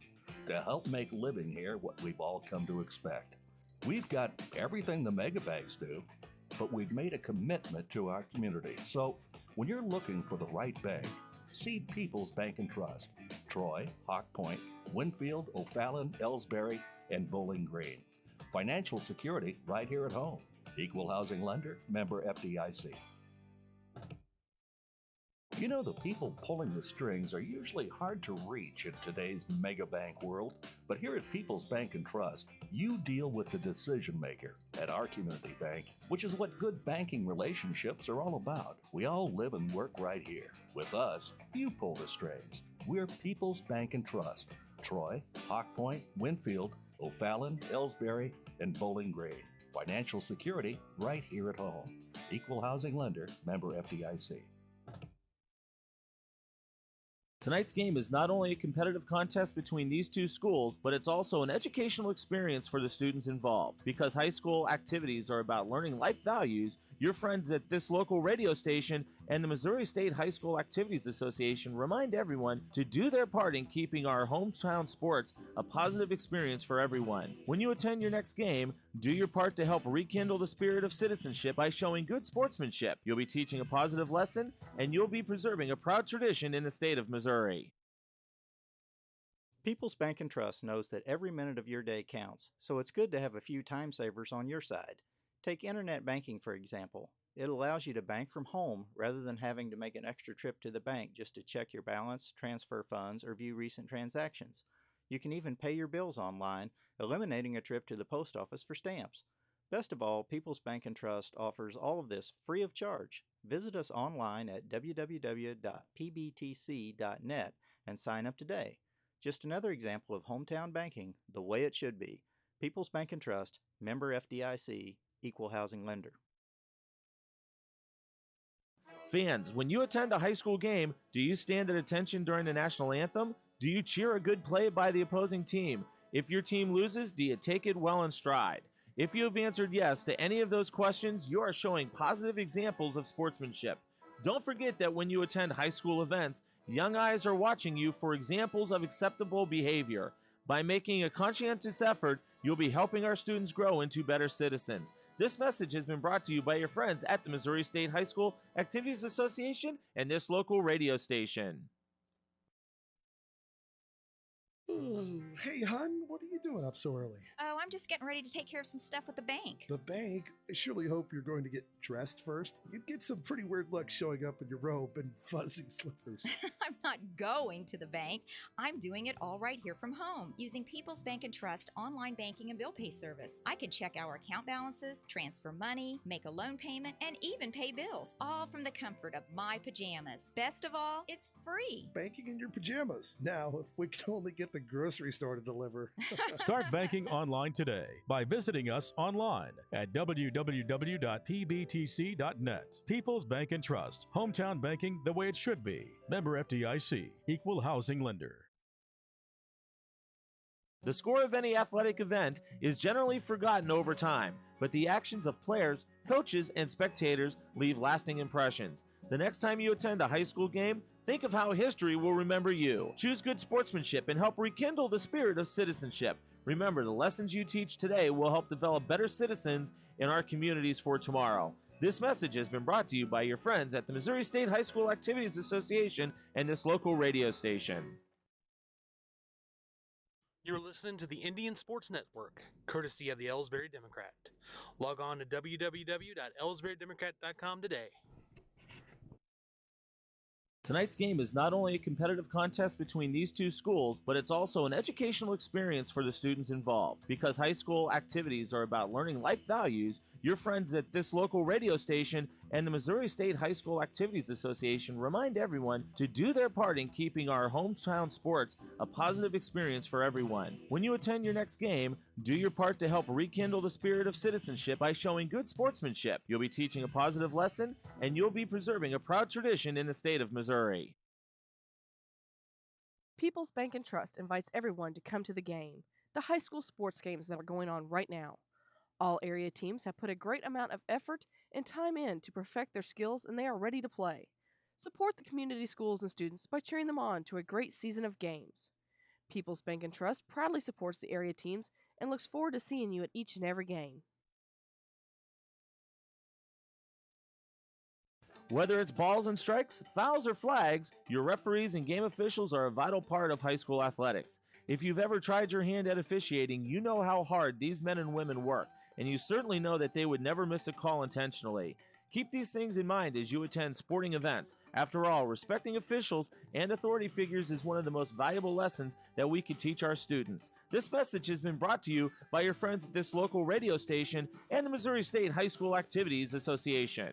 to help make living here what we've all come to expect. We've got everything the mega banks do, but we've made a commitment to our community. So when you're looking for the right bank, see People's Bank and Trust, Troy, Hawk Point, Winfield, O'Fallon, Elsberry, and Bowling Green. Financial security right here at home. Equal housing lender, member FDIC. You know, the people pulling the strings are usually hard to reach in today's mega bank world, but here at People's Bank and Trust, you deal with the decision maker at our community bank, which is what good banking relationships are all about. We all live and work right here. With us, you pull the strings. We're People's Bank and Trust, Troy, Hawk Point, Winfield, O'Fallon, Elsberry, and Bowling Green. Financial security right here at home. Equal housing lender, member FDIC. Tonight's game is not only a competitive contest between these two schools, but it's also an educational experience for the students involved. Because high school activities are about learning life values, your friends at this local radio station and the Missouri State High School Activities Association remind everyone to do their part in keeping our hometown sports a positive experience for everyone. When you attend your next game, do your part to help rekindle the spirit of citizenship by showing good sportsmanship. You'll be teaching a positive lesson, and you'll be preserving a proud tradition in the state of Missouri. People's Bank and Trust knows that every minute of your day counts, so it's good to have a few time savers on your side. Take internet banking, for example. It allows you to bank from home rather than having to make an extra trip to the bank just to check your balance, transfer funds, or view recent transactions. You can even pay your bills online, eliminating a trip to the post office for stamps. Best of all, People's Bank and Trust offers all of this free of charge. Visit us online at www.pbtc.net and sign up today. Just another example of hometown banking the way it should be. People's Bank and Trust, Member FDIC, Equal Housing Lender. Fans, when you attend a high school game, do you stand at attention during the national anthem? Do you cheer a good play by the opposing team? If your team loses, do you take it well in stride? If you have answered yes to any of those questions, you are showing positive examples of sportsmanship. Don't forget that when you attend high school events, young eyes are watching you for examples of acceptable behavior. By making a conscientious effort, you'll be helping our students grow into better citizens. This message has been brought to you by your friends at the Missouri State High School Activities Association and this local radio station. Hey, hon, what are you doing up so early? Oh, I'm just getting ready to take care of some stuff with the bank. The bank? I surely hope you're going to get dressed first. You'd get some pretty weird looks showing up in your robe and fuzzy slippers. I'm not going to the bank. I'm doing it all right here from home using People's Bank and Trust online banking and bill pay service. I can check our account balances, transfer money, make a loan payment, and even pay bills, all from the comfort of my pajamas. Best of all, it's free. Banking in your pajamas. Now, if we could only get the grocery store to deliver. Start banking online today by visiting us online at www.pbtc.net. People's Bank and Trust. Hometown banking the way it should be. Member FDIC. Equal housing lender. The score of any athletic event is generally forgotten over time, but the actions of players, coaches, and spectators leave lasting impressions. The next time you attend a high school game, think of how history will remember you. Choose good sportsmanship and help rekindle the spirit of citizenship. Remember, the lessons you teach today will help develop better citizens in our communities for tomorrow. This message has been brought to you by your friends at the Missouri State High School Activities Association and this local radio station. You're listening to the Indian Sports Network, courtesy of the Elsberry Democrat. Log on to www.elsberrydemocrat.com today. Tonight's game is not only a competitive contest between these two schools, but it's also an educational experience for the students involved. Because high school activities are about learning life values, your friends at this local radio station and the Missouri State High School Activities Association remind everyone to do their part in keeping our hometown sports a positive experience for everyone. When you attend your next game, do your part to help rekindle the spirit of citizenship by showing good sportsmanship. You'll be teaching a positive lesson, and you'll be preserving a proud tradition in the state of Missouri. People's Bank and Trust invites everyone to come to the game, the high school sports games that are going on right now. All area teams have put a great amount of effort and time in to perfect their skills, and they are ready to play. Support the community schools and students by cheering them on to a great season of games. People's Bank and Trust proudly supports the area teams and looks forward to seeing you at each and every game. Whether it's balls and strikes, fouls, or flags, your referees and game officials are a vital part of high school athletics. If you've ever tried your hand at officiating, you know how hard these men and women work, and you certainly know that they would never miss a call intentionally. Keep these things in mind as you attend sporting events. After all, respecting officials and authority figures is one of the most valuable lessons that we could teach our students. This message has been brought to you by your friends at this local radio station and the Missouri State High School Activities Association.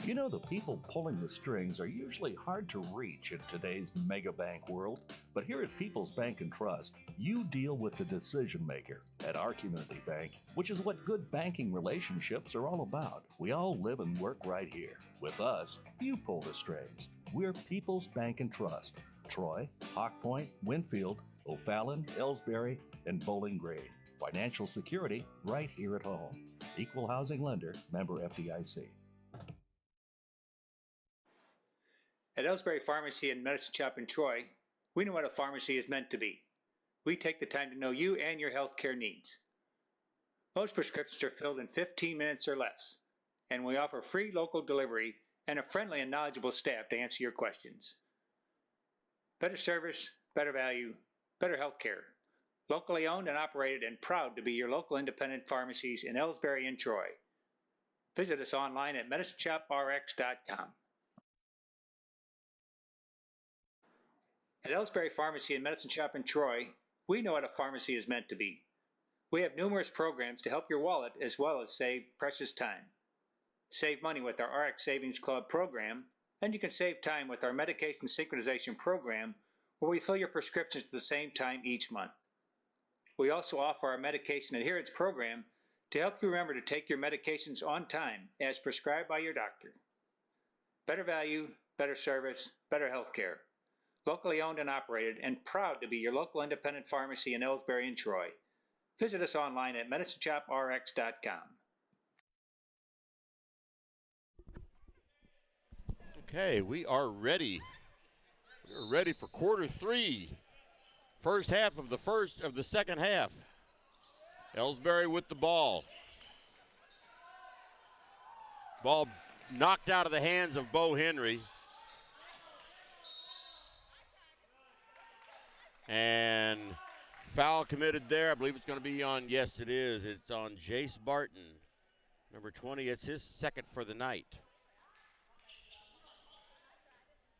You know, the people pulling the strings are usually hard to reach in today's mega bank world, but here at People's Bank and Trust, you deal with the decision maker at our community bank, which is what good banking relationships are all about. We all live and work right here. With us, you pull the strings. We're People's Bank and Trust. Troy, Hawk Point, Winfield, O'Fallon, Elsberry, and Bowling Green. Financial security right here at home. Equal housing lender, member FDIC. At Elsberry Pharmacy and Medicine Shop in Troy, we know what a pharmacy is meant to be. We take the time to know you and your health care needs. Most prescriptions are filled in 15 minutes or less, and we offer free local delivery and a friendly and knowledgeable staff to answer your questions. Better service, better value, better health care. Locally owned and operated and proud to be your local independent pharmacies in Elsberry and Troy. Visit us online at medicineshoprx.com. At Elsberry Pharmacy and Medicine Shop in Troy, we know what a pharmacy is meant to be. We have numerous programs to help your wallet as well as save precious time. Save money with our RX Savings Club program, and you can save time with our medication synchronization program, where we fill your prescriptions at the same time each month. We also offer our medication adherence program to help you remember to take your medications on time as prescribed by your doctor. Better value, better service, better health care. Locally owned and operated, and proud to be your local independent pharmacy in Elsberry and Troy. Visit us online at medicineshoprx.com. Okay, we are ready. We're ready for quarter three. First half of the second half. Elsberry with the ball. Ball knocked out of the hands of Bo Henry. And foul committed there. I believe it's going to be on, yes it is. It's on Jace Barton. Number 20, it's his second for the night.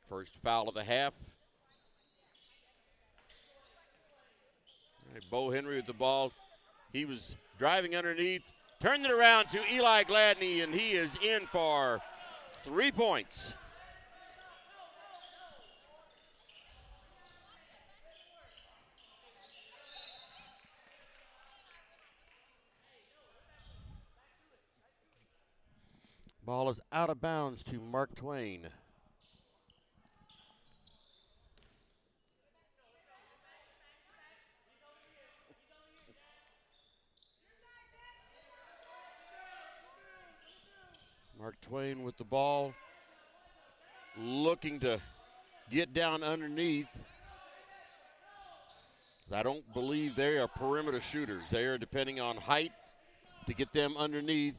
First foul of the half. All right, Bo Henry with the ball. He was driving underneath, turned it around to Eli Gladney, and he is in for 3 points. Ball is out of bounds to Mark Twain. Mark Twain with the ball, looking to get down underneath. I don't believe they are perimeter shooters. They are depending on height to get them underneath.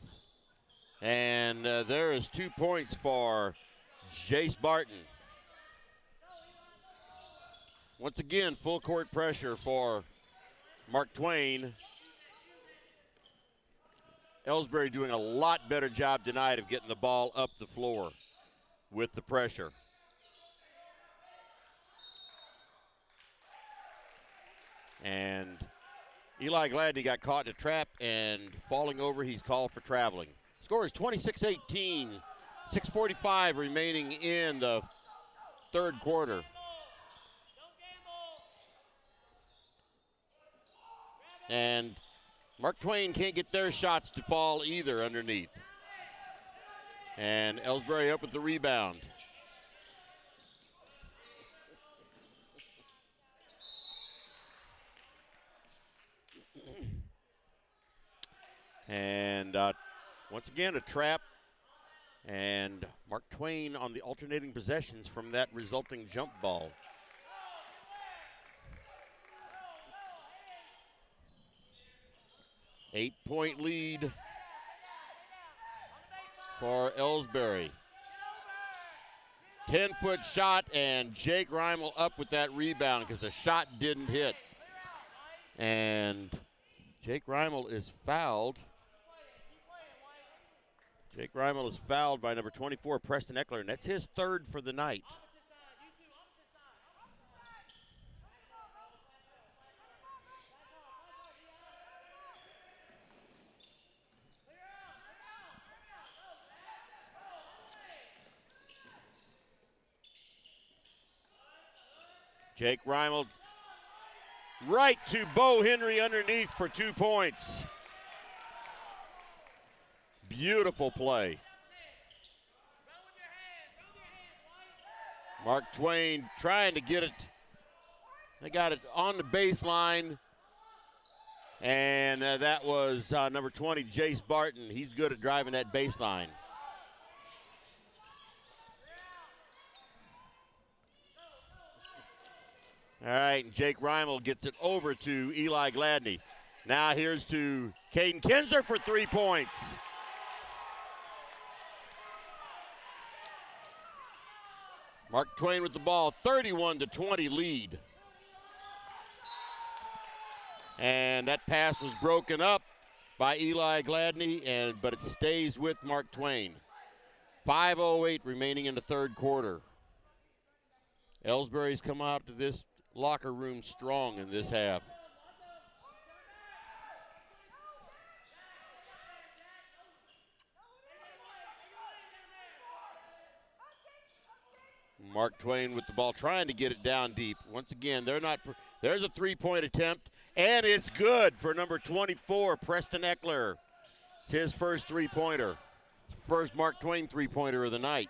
And there is 2 points for Jace Barton. Once again, full court pressure for Mark Twain. Elsberry doing a lot better job tonight of getting the ball up the floor with the pressure. And Eli Gladney got caught in a trap and falling over. He's called for traveling. Score is 26-18, 6:45 remaining in the third quarter. And Mark Twain can't get their shots to fall either underneath. And Elsberry up with the rebound. And once again, a trap. And Mark Twain on the alternating possessions from that resulting jump ball. Eight-point lead for Elsberry. 10-foot shot, and Jake Reimel up with that rebound because the shot didn't hit. And Jake Reimel is fouled. Jake Reimel is fouled by number 24, Preston Eckler, and that's his third for the night. Jake Reimel right to Bo Henry underneath for 2 points. Beautiful play. Mark Twain trying to get it. They got it on the baseline. And that was number 20, Jace Barton. He's good at driving that baseline. All right, and Jake Reimel gets it over to Eli Gladney. Now here's to Caden Kinsler for 3 points. Mark Twain with the ball, 31-20 lead. And that pass was broken up by Eli Gladney, but it stays with Mark Twain. 5:08 remaining in the third quarter. Elsberry's come out to this locker room strong in this half. Mark Twain with the ball, trying to get it down deep. Once again, there's a three-point attempt, And it's good for number 24, Preston Eckler. It's his first three-pointer. First Mark Twain three-pointer of the night.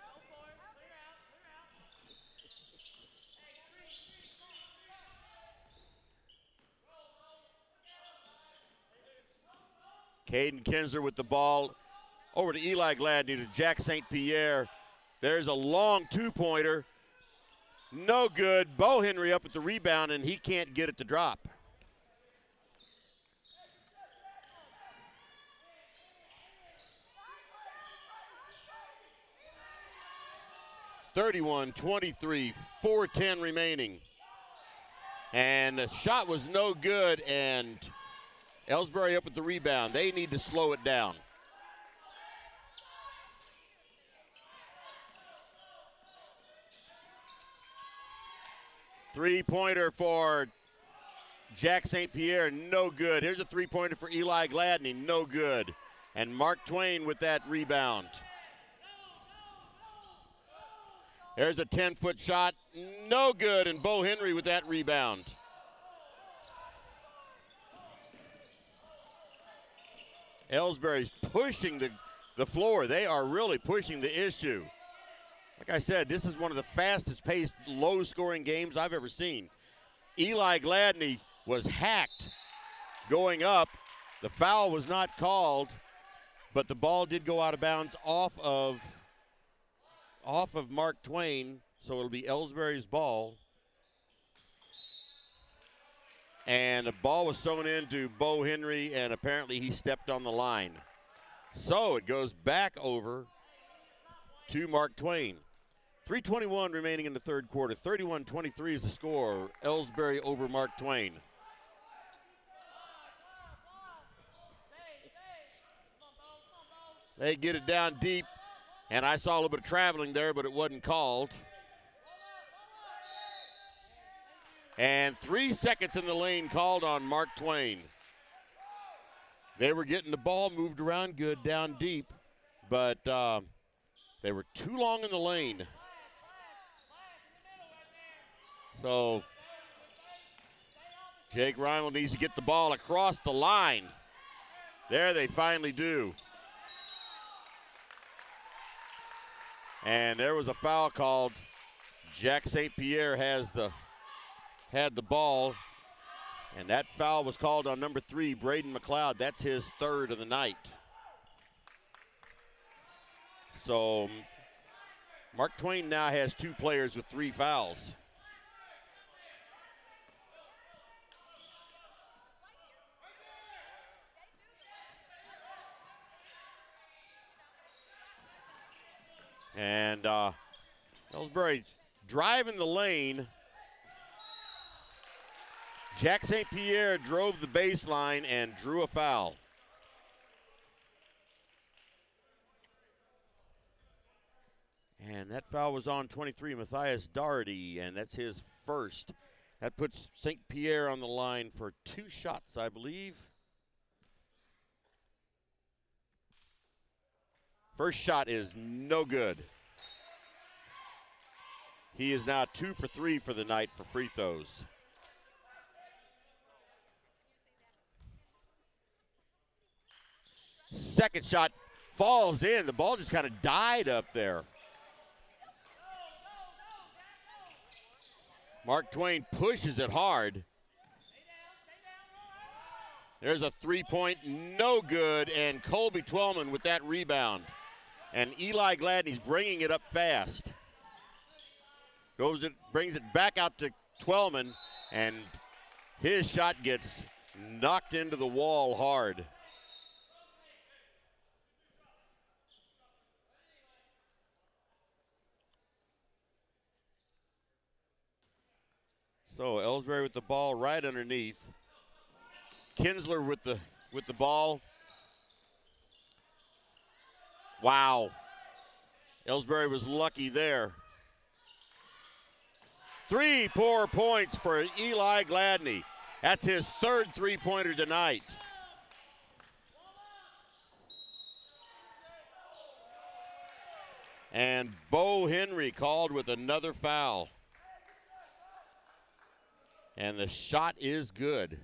Caden Kinsler with the ball over to Eli Gladney to Jack St. Pierre. There's a long two-pointer. No good. Bo Henry up at the rebound, and he can't get it to drop. (31-23), 4:10 remaining. And the shot was no good, and Elsberry up with the rebound. They need to slow it down. Three-pointer for Jack St. Pierre, no good. Here's a three-pointer for Eli Gladney, no good. And Mark Twain with that rebound. There's a 10-foot shot, no good, and Bo Henry with that rebound. Elsberry's pushing the floor. They are really pushing the issue. Like I said, this is one of the fastest-paced, low-scoring games I've ever seen. Eli Gladney was hacked going up. The foul was not called, but the ball did go out of bounds off of Mark Twain, so it'll be Elsberry's ball. And the ball was thrown into Bo Henry, and apparently he stepped on the line. So it goes back over to Mark Twain. 3:21 remaining in the third quarter. 31-23 is the score. Elsberry over Mark Twain. They get it down deep, and I saw a little bit of traveling there, but it wasn't called. And 3 seconds in the lane called on Mark Twain. They were getting the ball moved around good down deep, but they were too long in the lane. So Jake Rymel needs to get the ball across the line. There they finally do. And there was a foul called. Jack St. Pierre had the ball, and that foul was called on number 3, Braden McLeod. That's his third of the night. So Mark Twain now has 2 players with 3 fouls. And Elsberry driving the lane. Jack St. Pierre drove the baseline and drew a foul. And that foul was on 23, Matthias Doherty, and that's his first. That puts St. Pierre on the line for 2 shots, I believe. First shot is no good. He is now 2 for 3 for the night for free throws. Second shot falls in. The ball just kind of died up there. Mark Twain pushes it hard. There's a three-point, no good, and Colby Twellman with that rebound. And Eli Gladney's bringing it up fast. Brings it back out to Twellman, and his shot gets knocked into the wall hard. So Elsberry with the ball right underneath. Kinsler with the ball. Wow. Elsberry was lucky there. 3 poor points for Eli Gladney. That's his third three-pointer tonight. And Bo Henry called with another foul. And the shot is good.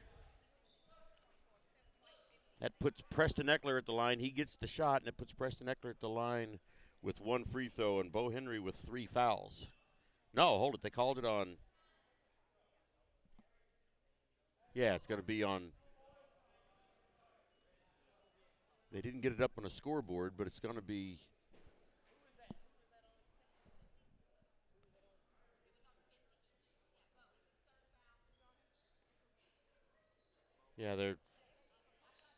That puts Preston Eckler at the line. He gets the shot, and it puts Preston Eckler at the line with 1 free throw, and Bo Henry with 3 fouls. No, hold it. They called it on. Yeah, it's going to be on. They didn't get it up on a scoreboard, but it's going to be. Yeah, there's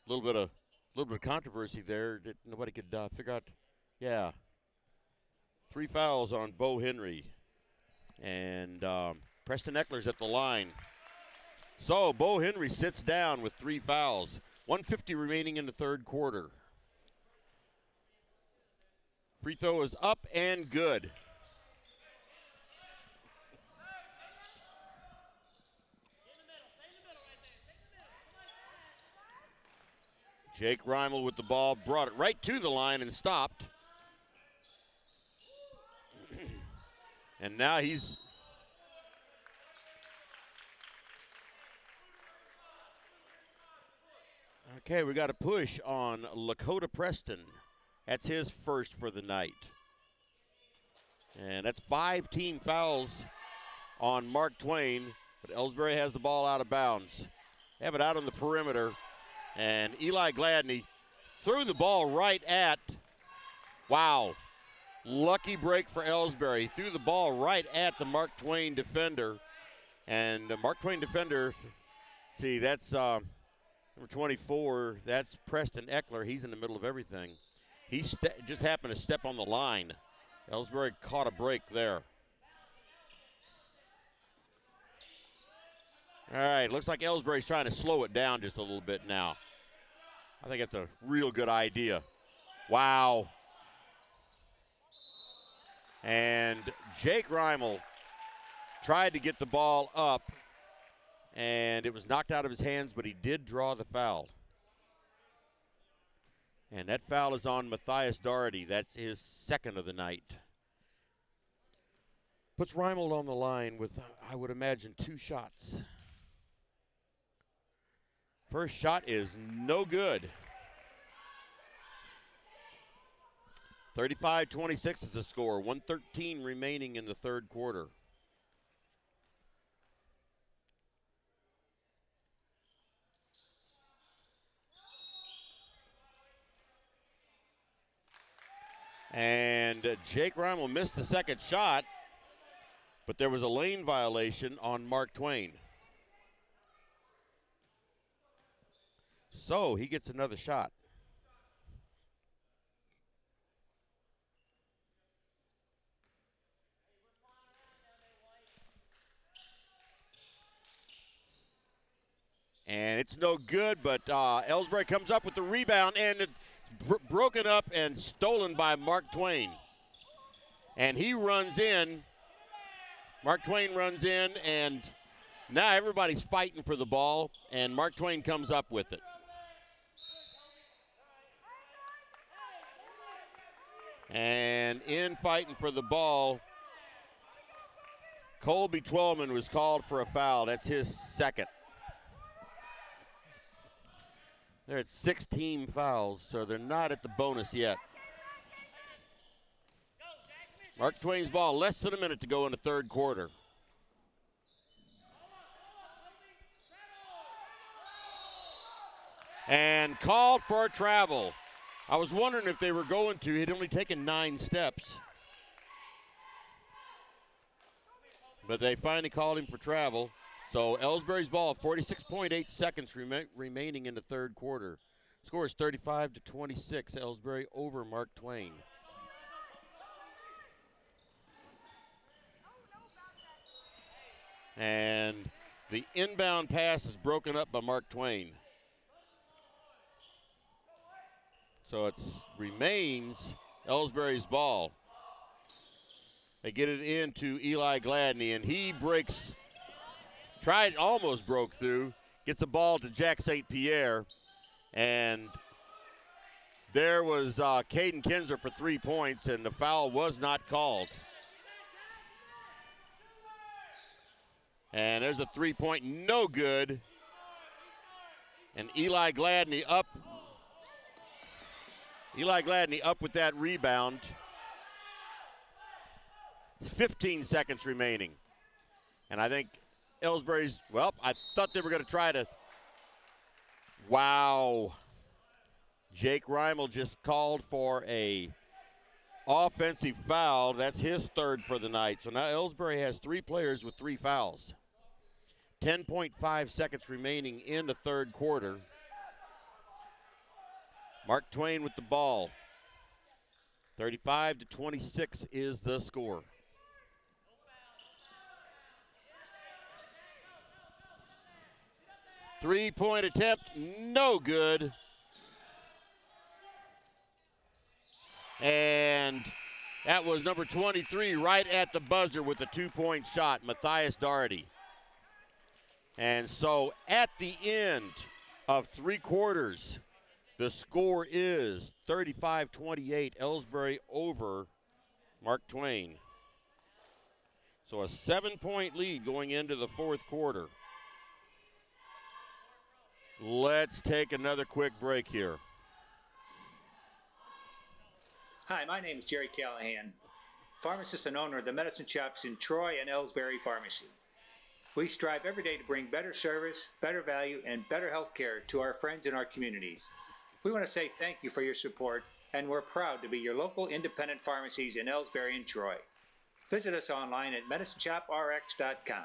a little bit of controversy there that nobody could figure out. Yeah, 3 fouls on Bo Henry, and Preston Eckler's at the line. So Bo Henry sits down with 3 fouls. 1:50 remaining in the third quarter. Free throw is up and good. Jake Reimel with the ball, brought it right to the line and stopped. And now he's okay, we got a push on Lakota Preston. That's his first for the night. And that's 5 team fouls on Mark Twain, but Elsberry has the ball out of bounds. They have it out on the perimeter, and Eli Gladney threw the ball right at, wow, lucky break for Elsberry. He threw the ball right at the Mark Twain defender, and the Mark Twain defender, see, that's number 24, that's Preston Eckler. He's in the middle of everything. He just happened to step on the line. Elsberry caught a break there. All right, looks like Elsberry's trying to slow it down just a little bit now. I think it's a real good idea. Wow. And Jake Reimel tried to get the ball up, and it was knocked out of his hands, but he did draw the foul. And that foul is on Matthias Doherty. That's his second of the night. Puts Reimel on the line with, I would imagine, 2 shots. First shot is no good. 35-26 is the score. 1:13 remaining in the third quarter. And Jake Reimel missed the second shot, but there was a lane violation on Mark Twain. So he gets another shot. And it's no good, but Elsberry comes up with the rebound, and it's broken up and stolen by Mark Twain. And he runs in. Mark Twain runs in, and now everybody's fighting for the ball, and Mark Twain comes up with it. And in fighting for the ball, Colby Twellman was called for a foul. That's his second. They're at 6 team fouls, so they're not at the bonus yet. Mark Twain's ball, less than a minute to go in the third quarter. And called for a travel. I was wondering if they were going to. He'd only taken 9 steps. But they finally called him for travel. So Elsberry's ball, 46.8 seconds remaining in the third quarter. Score is 35-26. Elsberry over Mark Twain. And the inbound pass is broken up by Mark Twain. So it remains Elsberry's ball. They get it into Eli Gladney, and he almost broke through, gets the ball to Jack St. Pierre, and there was Caden Kinzer for 3 points, and the foul was not called. And there's a 3-point, no good. And Eli Gladney up Eli Gladney up with that rebound. 15 seconds remaining. And I think Elsberry's, well, I thought they were going to try to, wow. Jake Reimel just called for a offensive foul. That's his third for the night. So now Elsberry has 3 players with 3 fouls. 10.5 seconds remaining in the third quarter. Mark Twain with the ball. 35-26 is the score. Three-point attempt, no good. And that was number 23 right at the buzzer with a 2-point shot, Matthias Doherty. And so at the end of 3 quarters, the score is 35-28, Elsberry over Mark Twain. So a 7-point lead going into the fourth quarter. Let's take another quick break here. Hi, my name is Jerry Callahan, pharmacist and owner of the medicine shops in Troy and Elsberry Pharmacy. We strive every day to bring better service, better value, and better health care to our friends in our communities. We want to say thank you for your support, and we're proud to be your local independent pharmacies in Elsberry and Troy. Visit us online at medicineshoprx.com.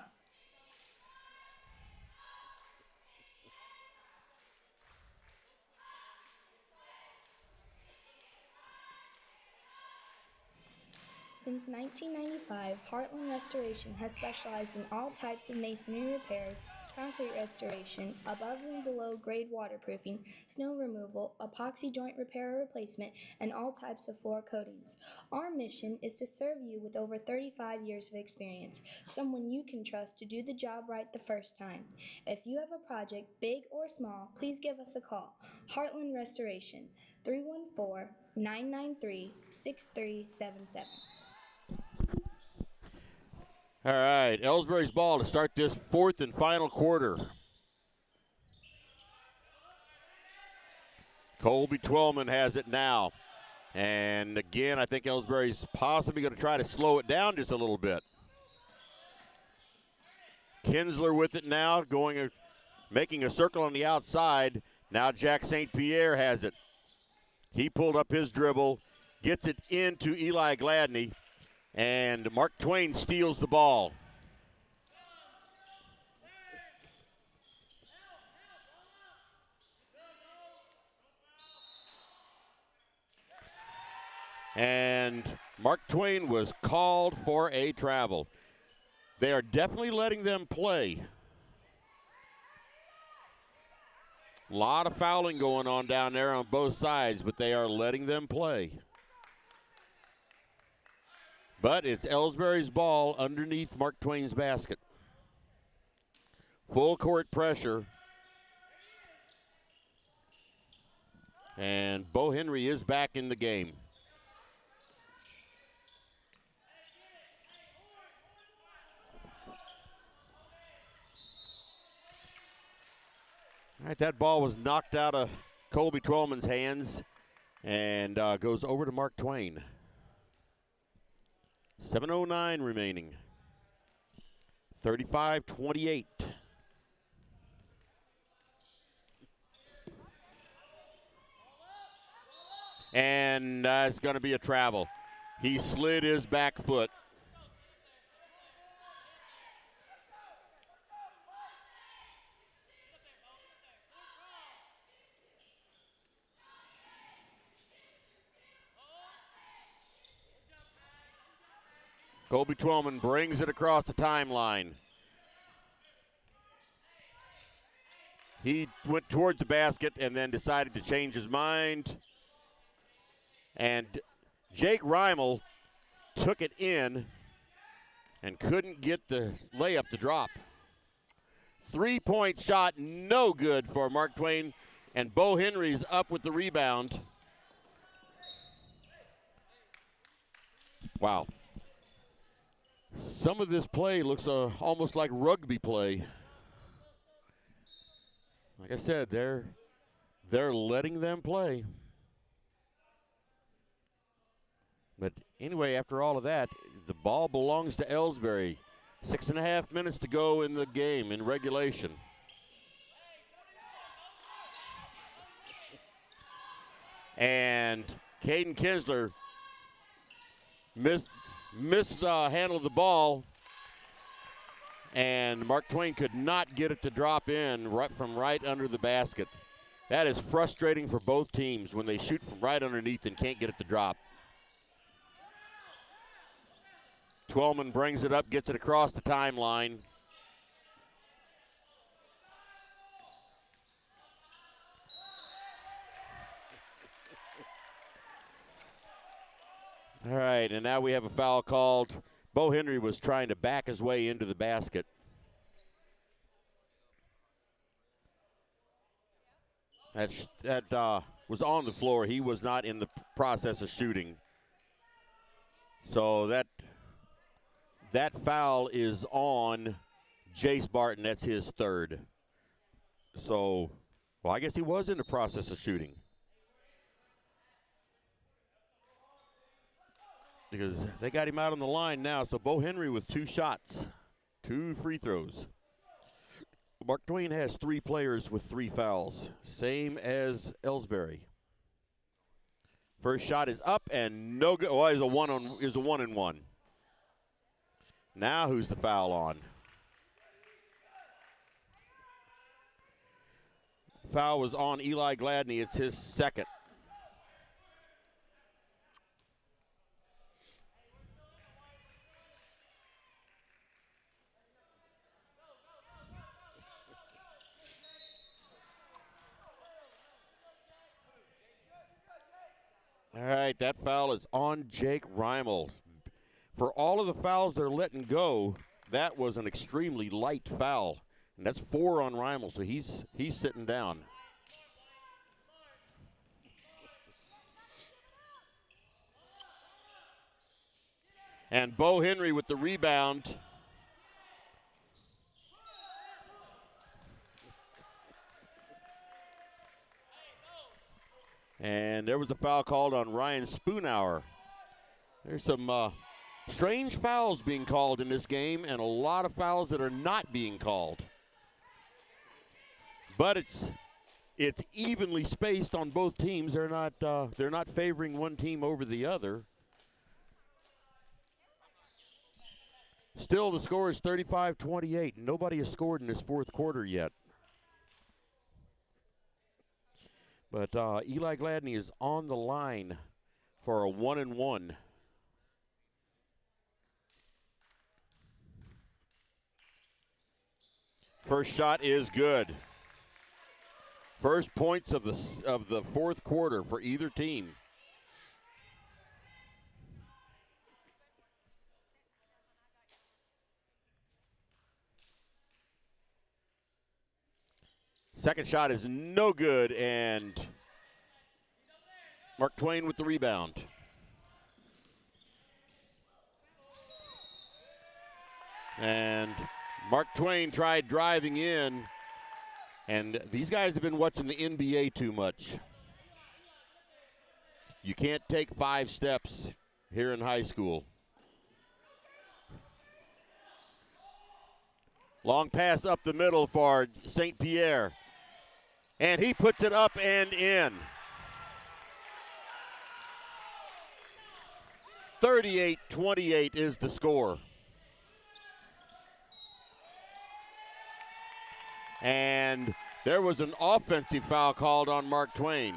Since 1995, Heartland Restoration has specialized in all types of masonry repairs, concrete restoration, above and below grade waterproofing, snow removal, epoxy joint repair or replacement, and all types of floor coatings. Our mission is to serve you with over 35 years of experience, someone you can trust to do the job right the first time. If you have a project, big or small, please give us a call. Heartland Restoration, 314-993-6377. All right, Elsberry's ball to start this fourth and final quarter. Colby Twellman has it now. And again, I think Elsberry's possibly going to try to slow it down just a little bit. Kinsler with it now, making a circle on the outside. Now Jack St. Pierre has it. He pulled up his dribble, gets it into Eli Gladney. And Mark Twain steals the ball. And Mark Twain was called for a travel. They are definitely letting them play. A lot of fouling going on down there on both sides, but they are letting them play. But it's Elsberry's ball underneath Mark Twain's basket. Full court pressure. And Bo Henry is back in the game. All right, that ball was knocked out of Colby Twellman's hands and goes over to Mark Twain. 7:09 remaining. 35-28. And it's going to be a travel. He slid his back foot. Colby Twellman brings it across the timeline. He went towards the basket and then decided to change his mind. And Jake Reimel took it in and couldn't get the layup to drop. 3-point shot, no good for Mark Twain. And Bo Henry's up with the rebound. Wow. Some of this play looks almost like rugby play. Like I said, they're letting them play. But anyway, after all of that, the ball belongs to Elsberry. 6.5 minutes to go in the game in regulation. And Caden Kinsler handled the ball, and Mark Twain could not get it to drop in from right under the basket. That is frustrating for both teams when they shoot from right underneath and can't get it to drop. Twellman brings it up, gets it across the timeline. All right, and now we have a foul called. Bo Henry was trying to back his way into the basket. That was on the floor. He was not in the process of shooting. So that foul is on Jace Barton. That's his third. So, well, I guess he was in the process of shooting. Because they got him out on the line now. So Bo Henry with 2 shots, 2 free throws. Mark Twain has 3 players with 3 fouls, same as Elsberry. First shot is up and no good. Well, is a 1-and-1. Now who's the foul on? Foul was on Eli Gladney. It's his second. All right, that foul is on Jake Reimel. For all of the fouls they're letting go, that was an extremely light foul. And that's 4 on Reimel, so he's sitting down. And Bo Henry with the rebound. And there was a foul called on Ryan Spoonhour. There's some strange fouls being called in this game, and a lot of fouls that are not being called. But it's evenly spaced on both teams. They're not favoring one team over the other. Still, the score is 35-28. Nobody has scored in this fourth quarter yet. But Eli Gladney is on the line for a 1-and-1. First shot is good. First points of the fourth quarter for either team. Second shot is no good, and Mark Twain with the rebound. And Mark Twain tried driving in, and these guys have been watching the NBA too much. You can't take 5 steps here in high school. Long pass up the middle for St. Pierre. And he puts it up and in. 38-28 is the score. And there was an offensive foul called on Mark Twain.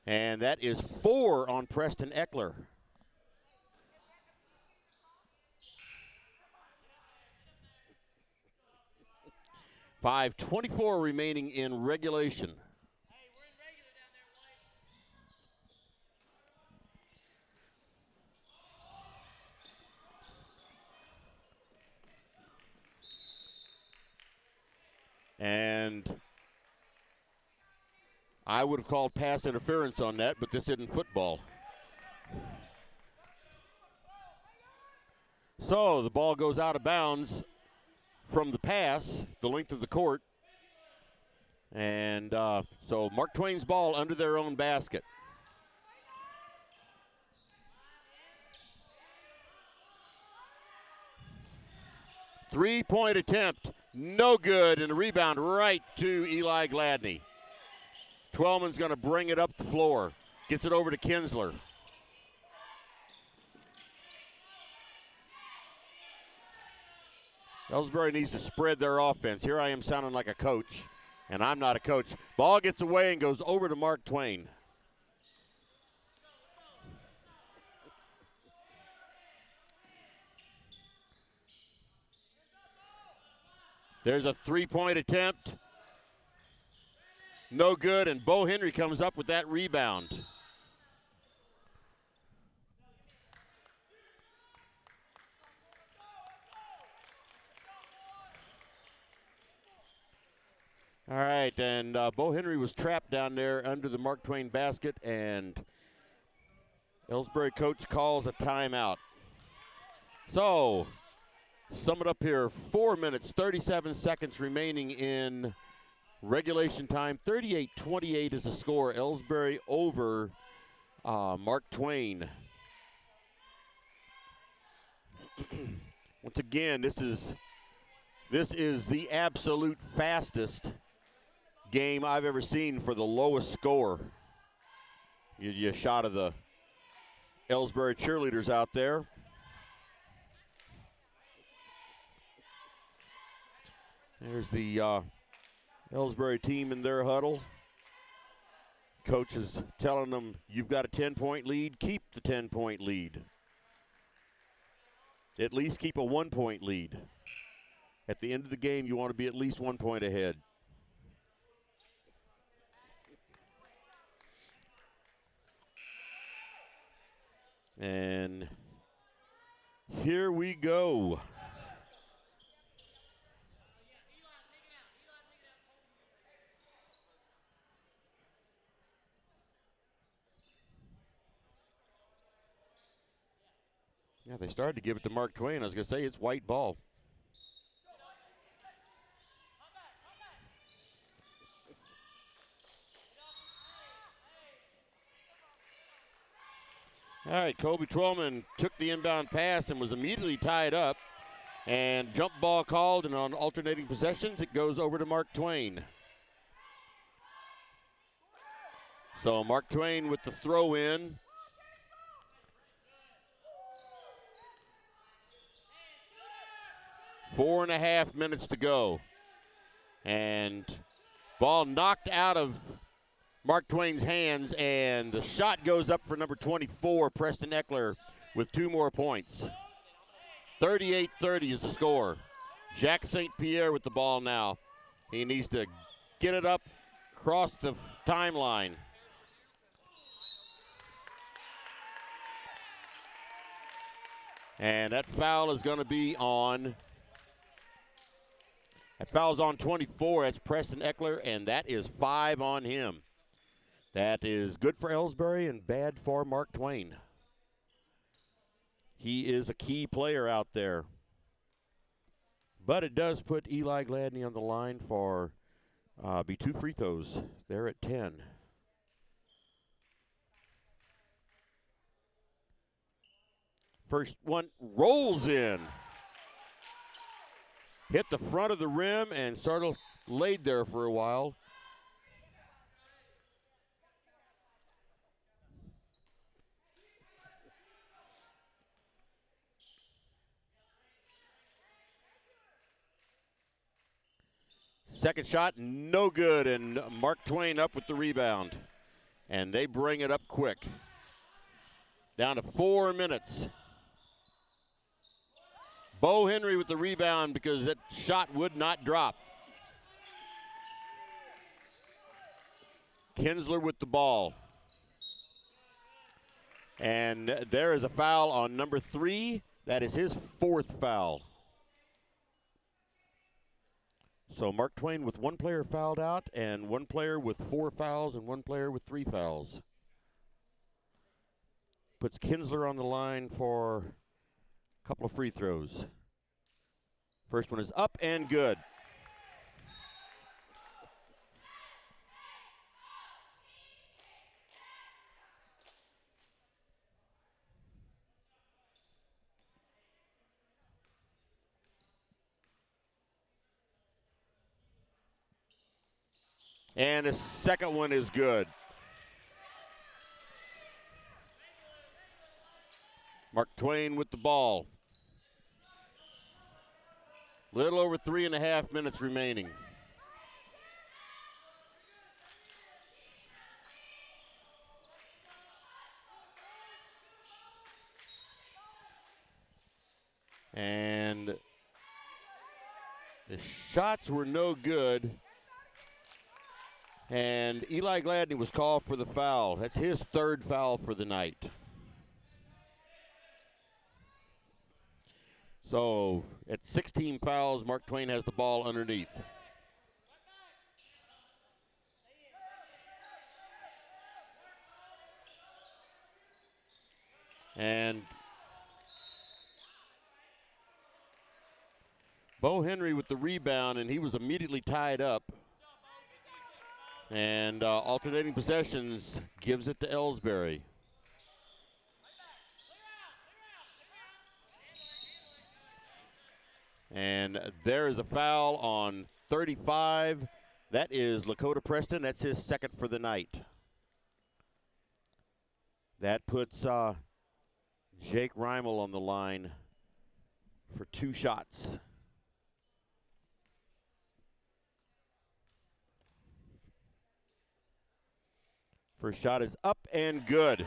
And that is 4 on Preston Eckler. .5:24 remaining in regulation. And I would have called pass interference on that, but this isn't football. So the ball goes out of bounds from the pass, the length of the court. And so Mark Twain's ball under their own basket. Three-point attempt, no good, and a rebound right to Eli Gladney. Twellman's going to bring it up the floor. Gets it over to Kinsler. Elsberry needs to spread their offense. Here I am sounding like a coach, and I'm not a coach. Ball gets away and goes over to Mark Twain. There's a three-point attempt. No good, and Bo Henry comes up with that rebound. All right, and Bo Henry was trapped down there under the Mark Twain basket, and Elsberry coach calls a timeout. So, sum it up here, 4 minutes, 37 seconds remaining in regulation time. 38-28 is the score. Elsberry over Mark Twain. Once again, this is the absolute fastest game I've ever seen for the lowest score. Give you a shot of the Elsberry cheerleaders out there. There's the Elsberry team in their huddle. Coach is telling them, you've got a 10-point lead, keep the 10-point lead. At least keep a 1-point lead. At the end of the game, you want to be at least 1 point ahead. And here we go. Yeah, they started to give it to Mark Twain. I was going to say it's white ball. All right, Kobe Twellman took the inbound pass and was immediately tied up. And jump ball called, and on alternating possessions, it goes over to Mark Twain. So Mark Twain with the throw in. Four and a half minutes to go. And ball knocked out of Mark Twain's hands, and the shot goes up for number 24, Preston Eckler, with 2 more points. 38-30 is the score. Jacques St. Pierre with the ball now. He needs to get it up across the timeline. And that foul is going to be on. That foul's on 24. That's Preston Eckler, and that is 5 on him. That is good for Elsberry and bad for Mark Twain. He is a key player out there. But it does put Eli Gladney on the line for be 2 free throws. They're at 10. First one rolls in. Hit the front of the rim and sort of laid there for a while. Second shot, no good, and Mark Twain up with the rebound. And they bring it up quick. Down to 4 minutes. Bo Henry with the rebound because that shot would not drop. Kinsler with the ball. And there is a foul on number 3. That is his 4th foul. So Mark Twain with 1 player fouled out, and 1 player with 4 fouls, and 1 player with 3 fouls. Puts Kinsler on the line for a couple of free throws. First one is up and good. And the second one is good. Mark Twain with the ball. Little over 3.5 minutes remaining. And the shots were no good. And Eli Gladney was called for the foul. That's his third foul for the night. So at 16 fouls, Mark Twain has the ball underneath. And Bo Henry with the rebound, and he was immediately tied up. And alternating possessions gives it to Elsberry. And there is a foul on 35. That is Lakota Preston. That's his second for the night. That puts Jake Reimel on the line for 2 shots. First shot is up and good.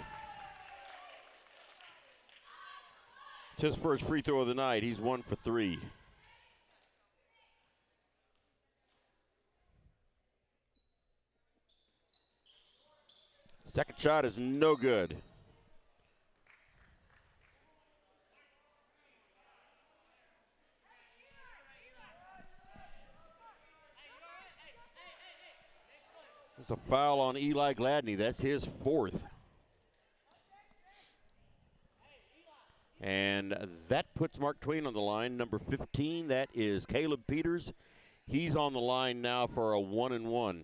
It's his first free throw of the night. He's 1 for 3. Second shot is no good. There's a foul on Eli Gladney. That's his 4th. And that puts Mark Twain on the line. Number 15, that is Caleb Peters. He's on the line now for a 1-and-1.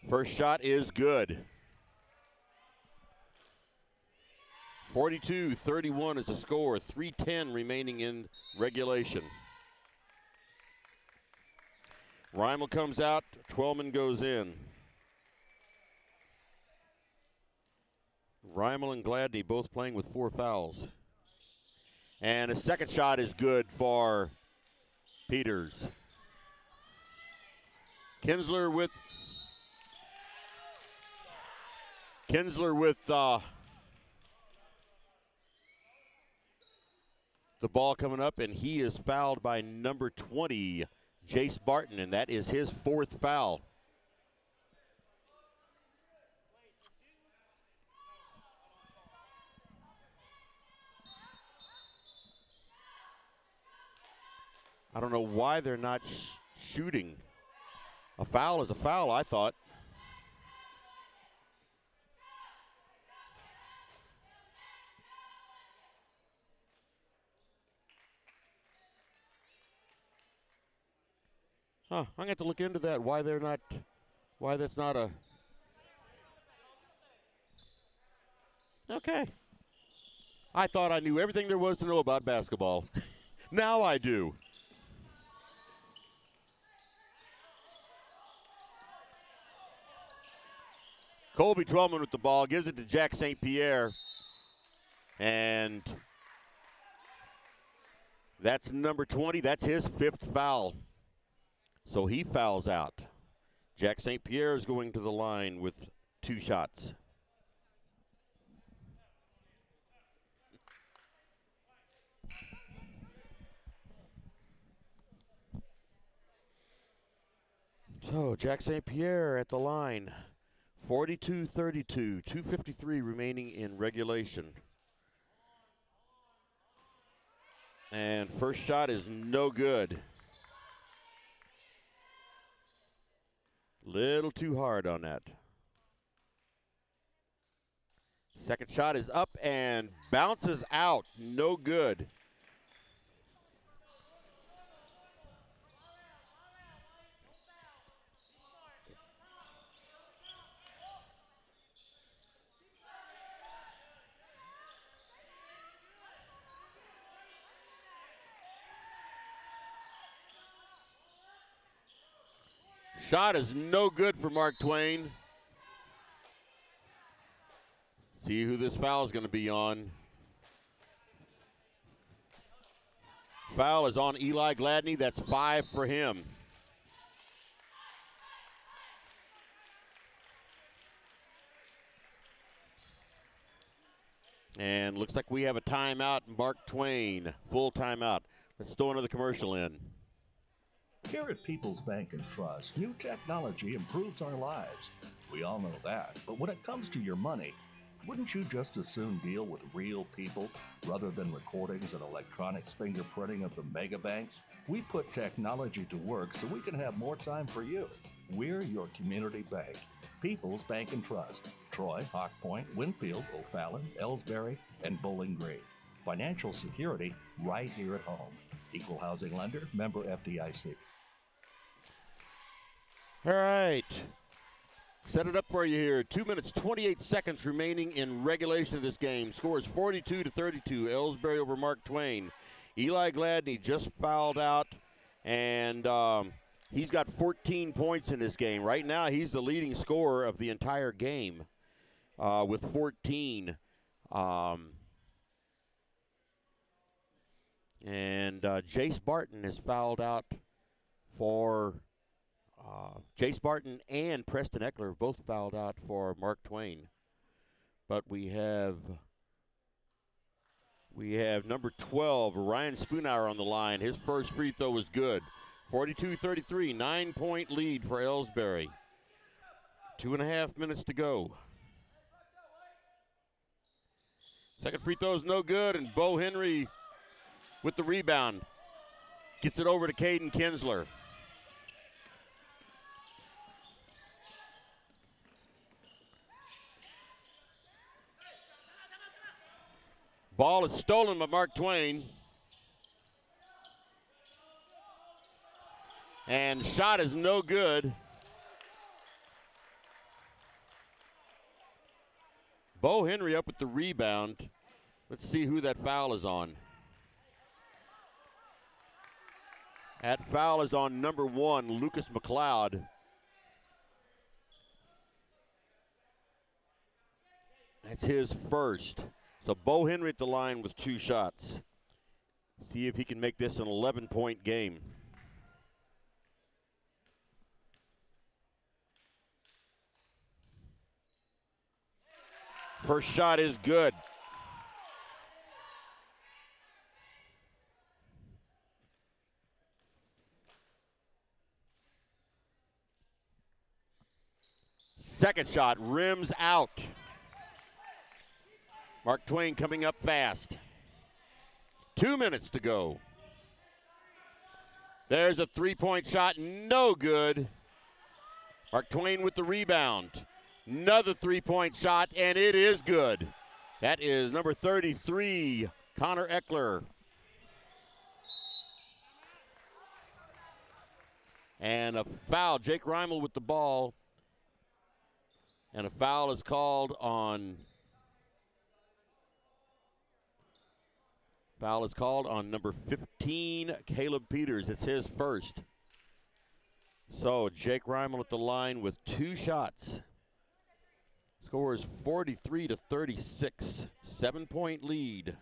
First shot is good. 42-31 is the score. 3:10 remaining in regulation. Reimel comes out. Twellman goes in. Reimel and Gladney both playing with 4 fouls. And the second shot is good for Peters. Kinsler with the ball coming up, and he is fouled by number 20, Jace Barton, and that is his 4th foul. I don't know why they're not shooting. A foul is a foul, I thought. Huh, I'm going to have to look into that, why that's not a... Okay. I thought I knew everything there was to know about basketball. Now I do. Colby Twellman with the ball, gives it to Jack St. Pierre. And that's number 20. That's his 5th foul. So he fouls out. Jack St. Pierre is going to the line with 2 shots. So Jack St. Pierre at the line. 42-32, 2:53 remaining in regulation. And first shot is no good. Little too hard on that. Second shot is up and bounces out. No good. Shot is no good for Mark Twain. See who this foul is going to be on. Foul is on Eli Gladney. That's 5 for him. And looks like we have a timeout. Mark Twain, full timeout. Let's throw another commercial in. Here at People's Bank and Trust, new technology improves our lives. We all know that. But when it comes to your money, wouldn't you just as soon deal with real people rather than recordings and electronics fingerprinting of the mega banks? We put technology to work so we can have more time for you. We're your community bank. People's Bank and Trust. Troy, Hawk Point, Winfield, O'Fallon, Elsberry, and Bowling Green. Financial security right here at home. Equal housing lender, member FDIC. All right. Set it up for you here. 2 minutes, 28 seconds remaining in regulation of this game. Score is 42-32. Elsberry over Mark Twain. Eli Gladney just fouled out, and he's got 14 points in this game. Right now, he's the leading scorer of the entire game with 14. And Jace Barton has fouled out for Jace Barton and Preston Eckler have both fouled out for Mark Twain. But we have number 12, Ryan Spoonhour, on the line. His first free throw was good. 42-33, 9-point lead for Elsberry. 2.5 minutes to go. Second free throw is no good, and Bo Henry with the rebound. Gets it over to Caden Kinsler. Ball is stolen by Mark Twain. And shot is no good. Bo Henry up with the rebound. Let's see who that foul is on. That foul is on number 1, Lucas McLeod. That's his first. So Bo Henry at the line with 2 shots. See if he can make this an 11-point game. First shot is good. Second shot rims out. Mark Twain coming up fast. 2 minutes to go. There's a 3-point shot, no good. Mark Twain with the rebound. Another 3-point shot, and it is good. That is number 33, Connor Eckler. And a foul, Jake Reimel with the ball. And a foul is called on number 15, Caleb Peters. It's his first. So Jake Reimel at the line with 2 shots. Score is 43-36. 7-point lead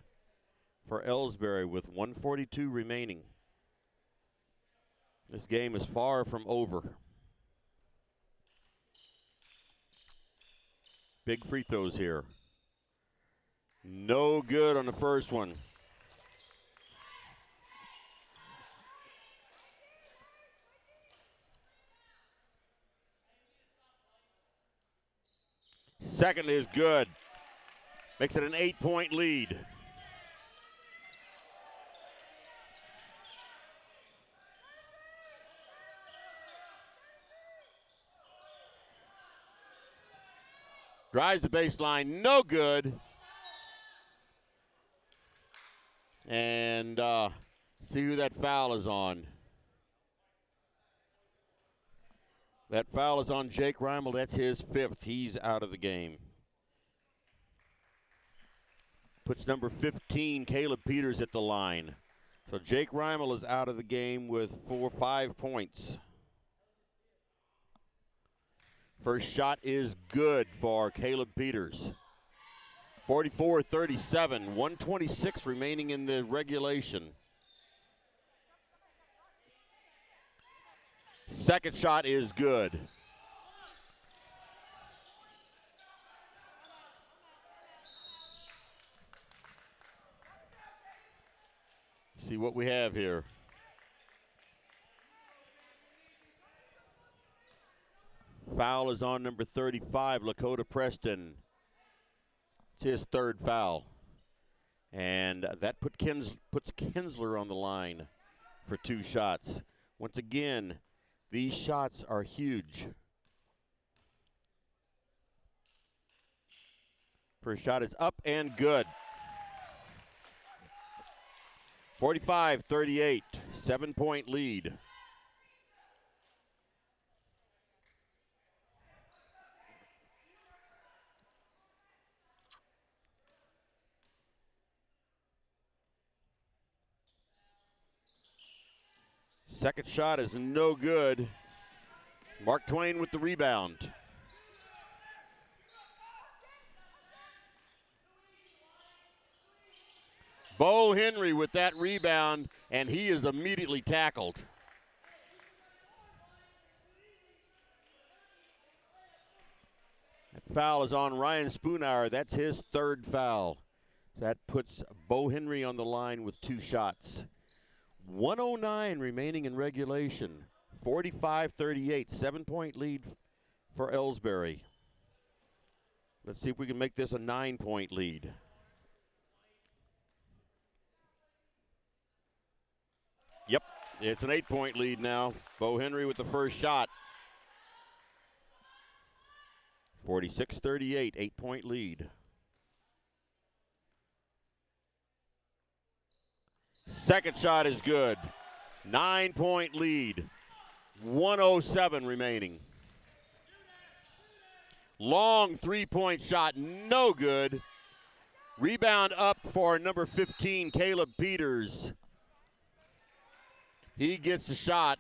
for Elsberry with 1:42 remaining. This game is far from over. Big free throws here. No good on the first one. Second is good. Makes it an 8-point lead. Drives the baseline, no good. And see who that foul is on. That foul is on Jake Reimel. That's his 5th. He's out of the game. Puts number 15, Caleb Peters, at the line. So Jake Reimel is out of the game with 5 points. First shot is good for Caleb Peters. 44-37, 126 remaining in the regulation. Second shot is good. See what we have here. Foul is on number 35, Lakota Preston. It's his third foul. And that puts Kinsler on the line for 2 shots. Once again, these shots are huge. First shot is up and good. 45-38, 7-point lead. Second shot is no good. Mark Twain with the rebound. Bo Henry with that rebound, and he is immediately tackled. That foul is on Ryan Spoonhour. That's his third foul. That puts Bo Henry on the line with 2 shots. 109 remaining in regulation. 45-38, 7-point lead for Elsberry. Let's see if we can make this a 9-point lead. Yep, it's an 8-point lead now. Bo Henry with the first shot. 46-38, 8-point lead. Second shot is good. 9-point lead. 107 remaining. Long 3-point shot, no good. Rebound up for number 15, Caleb Peters. He gets the shot.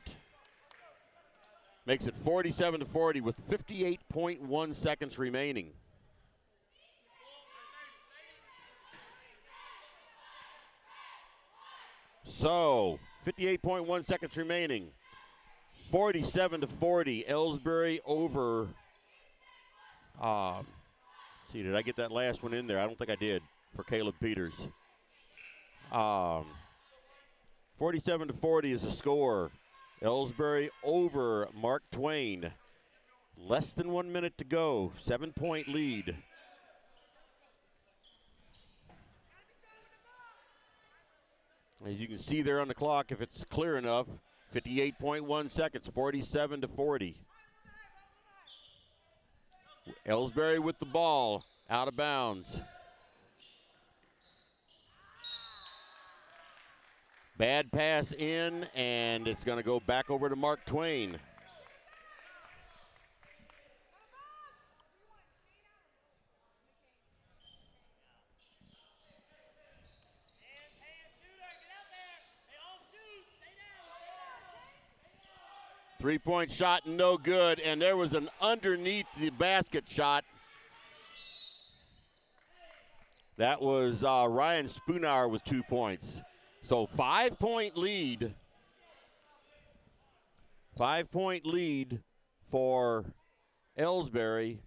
Makes it 47-40 with 58.1 seconds remaining. So, 58.1 seconds remaining. 47-40, Elsberry over. See, did I get that last one in there? I don't think I did for Caleb Peters. 47-40 is the score. Elsberry over Mark Twain. Less than 1 minute to go. 7-point lead. As you can see there on the clock, if it's clear enough, 58.1 seconds, 47-40. Elsberry with the ball, out of bounds. Bad pass in, and it's going to go back over to Mark Twain. Three-point shot, no good, and there was an underneath the basket shot. That was Ryan Spoonhour with 2 points. So 5-point lead. 5-point lead for Elsberry.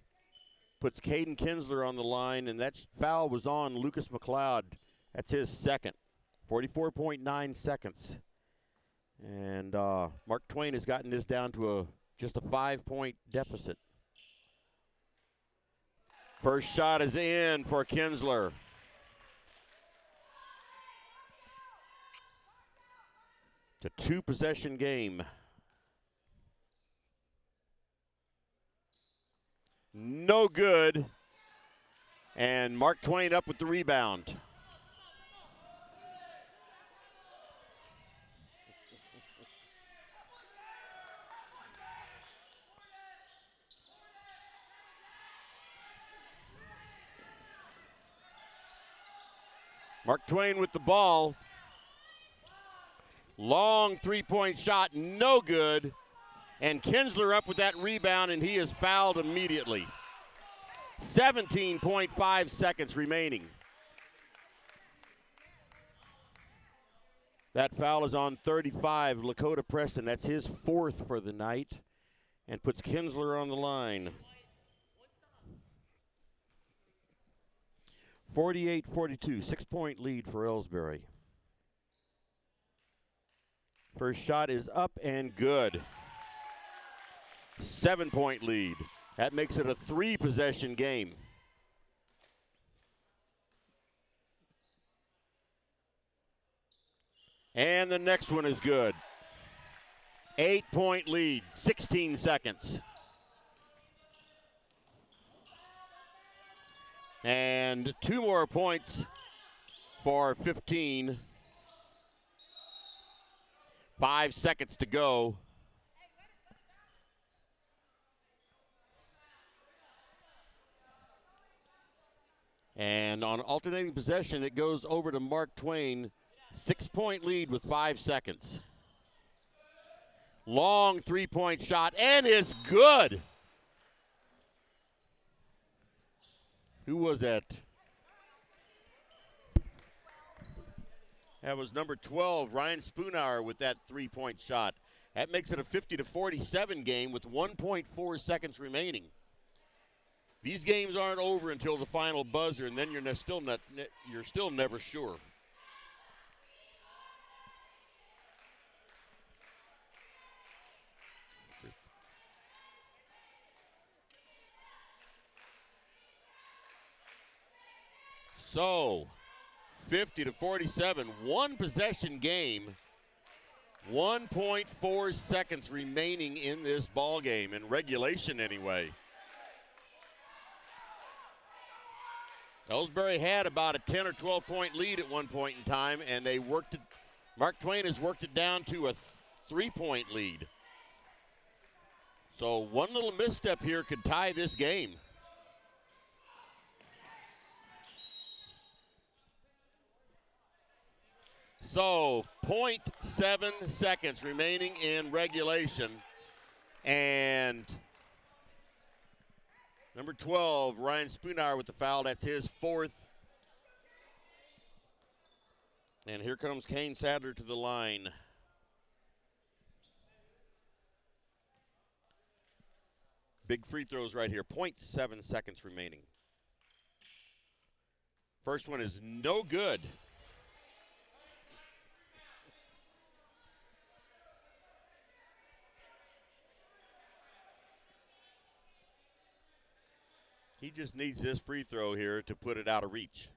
Puts Caden Kinsler on the line, and that foul was on Lucas McLeod. That's his second. 44.9 seconds. And Mark Twain has gotten this down to just a 5-point deficit. First shot is in for Kinsler. It's a 2-possession game. No good. And Mark Twain up with the rebound. Mark Twain with the ball. Long 3-point shot, no good. And Kinsler up with that rebound, and he is fouled immediately. 17.5 seconds remaining. That foul is on 35, Lakota Preston. That's his 4th for the night, and puts Kinsler on the line. 48-42, 6-point lead for Elsberry. First shot is up and good. 7-point lead. That makes it a 3-possession game. And the next one is good. 8-point lead, 16 seconds. And 2 more points for 15. 5 seconds to go. And on alternating possession, it goes over to Mark Twain. 6-point lead with 5 seconds. Long 3-point shot, and it's good. Who was that? That was number 12, Ryan Spoonhour, with that 3-point shot. That makes it a 50-47 game with 1.4 seconds remaining. These games aren't over until the final buzzer, and then you're still never sure. So, 50-47, 1-possession game, 1.4 seconds remaining in this ball game, in regulation anyway. Elsberry had about a 10 or 12-point lead at one point in time, and they worked it. Mark Twain has worked it down to a 3-point lead. So one little misstep here could tie this game. So 0.7 seconds remaining in regulation. And number 12, Ryan Spoonhour with the foul. That's his 4th. And here comes Kane Sadler to the line. Big free throws right here. 0.7 seconds remaining. First one is no good. He just needs this free throw here to put it out of reach.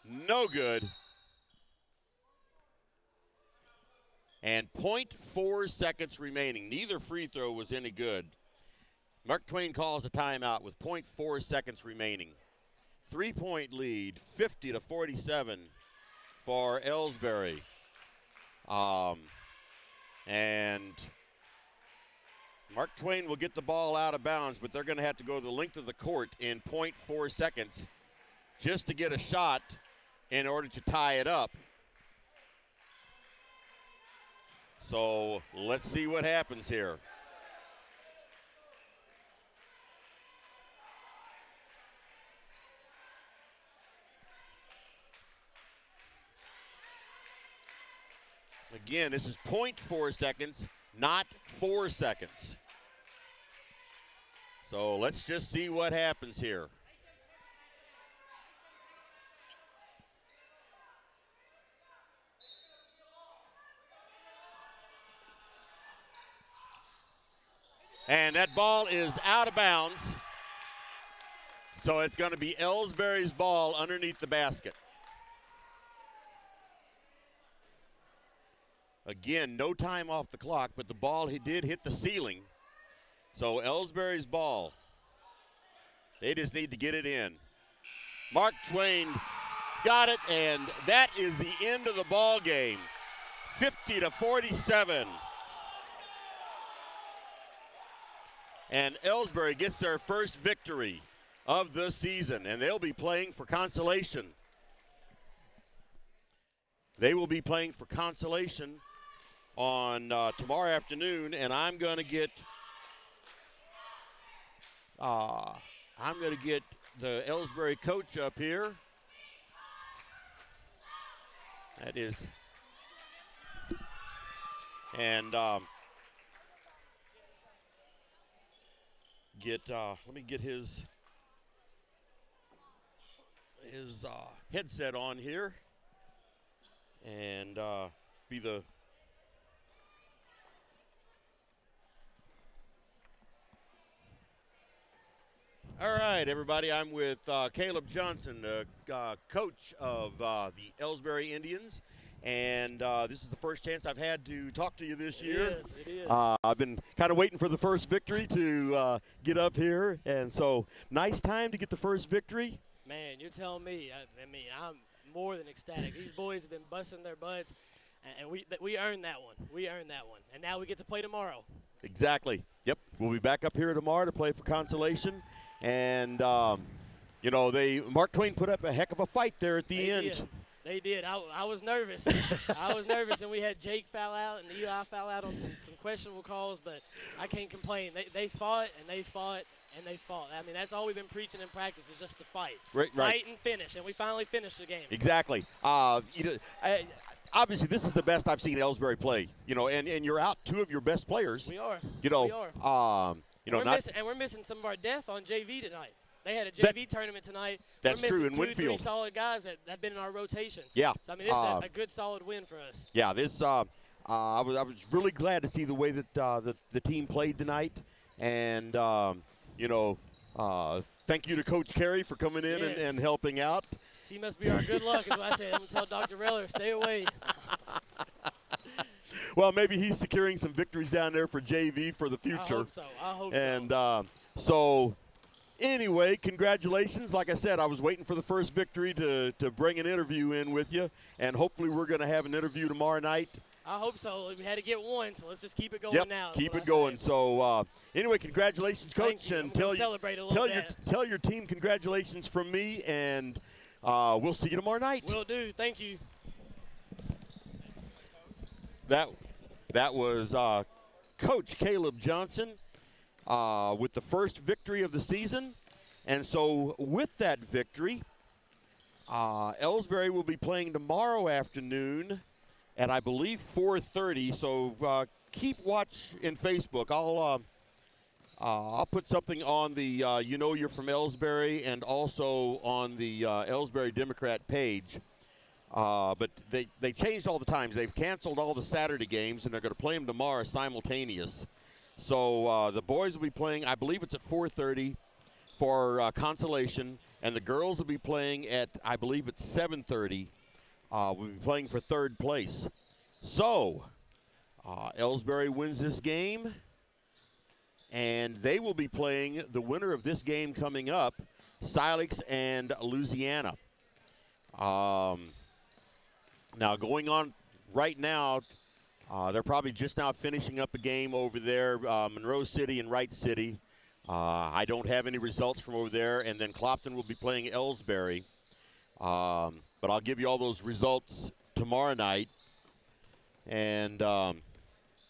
No good. And 0.4 seconds remaining. Neither free throw was any good. Mark Twain calls a timeout with 0.4 seconds remaining. 3-point lead, 50-47 for Elsberry. And Mark Twain will get the ball out of bounds, but they're going to have to go the length of the court in 0.4 seconds just to get a shot in order to tie it up. So let's see what happens here. Again, this is 0.4 seconds, not 4 seconds. So let's just see what happens here. And that ball is out of bounds. So it's going to be Elsberry's ball underneath the basket. Again, no time off the clock, but the ball did hit the ceiling. So Elsberry's ball. They just need to get it in. Mark Twain got it, and that is the end of the ball game. 50-47. And Elsberry gets their first victory of the season, and they'll be playing for consolation. They will be playing for consolation on tomorrow afternoon, and I'm going to get the Elsberry coach up here. That is, and let me get his headset on here and be the all right, everybody. I'm with Caleb Johnson, the coach of the Elsberry Indians, and this is the first chance I've had to talk to you this year. It is. I've been kind of waiting for the first victory to get up here, and so nice time to get the first victory. Man, you're telling me. I mean, I'm more than ecstatic. These boys have been busting their butts, and we earned that one. We earned that one, and now we get to play tomorrow. Exactly. Yep. We'll be back up here tomorrow to play for consolation. And, you know, Mark Twain put up a heck of a fight there at the end. They did. I was nervous. I was nervous, and we had Jake foul out and Eli foul out on some questionable calls, but I can't complain. They fought, and they fought, and they fought. I mean, that's all we've been preaching in practice is just to fight. Right. Fight and finish, and we finally finished the game. Exactly. You know, obviously, this is the best I've seen Elsberry play, you know, and you're out two of your best players. We are. You know, we are. You know, we're missing some of our depth on JV tonight. They had a JV tournament tonight. That's we're true missing in Winfield. 2-3 solid guys that have been in our rotation. Yeah. So I mean, this is a good solid win for us. Yeah. This I was really glad to see the way that the team played tonight, and you know, thank you to Coach Carey for coming in and helping out. She must be our good luck, is what I said. I'm gonna tell Dr. Reller, stay away. Well, maybe he's securing some victories down there for JV for the future. I hope so. And so anyway, congratulations. Like I said, I was waiting for the first victory to bring an interview in with you, and hopefully we're going to have an interview tomorrow night. I hope so. We had to get one, so let's just keep it going now. Keep it going. So anyway, congratulations, Coach, and tell your team congratulations from me, and we'll see you tomorrow night. Will do. Thank you. That was Coach Caleb Johnson with the first victory of the season. And so with that victory, Elsberry will be playing tomorrow afternoon at, I believe, 4:30. So keep watch in Facebook. I'll put something on the You Know You're from Elsberry and also on the Elsberry Democrat page. But they changed all the times. They've canceled all the Saturday games, and they're going to play them tomorrow simultaneous. So the boys will be playing, I believe it's at 4:30 for consolation, and the girls will be playing at, I believe it's 7:30. We'll be playing for third place. So Elsberry wins this game, and they will be playing the winner of this game coming up, Silex and Louisiana. Now, going on right now, they're probably just now finishing up a game over there, Monroe City and Wright City. I don't have any results from over there, and then Clopton will be playing Elsberry. But I'll give you all those results tomorrow night. And,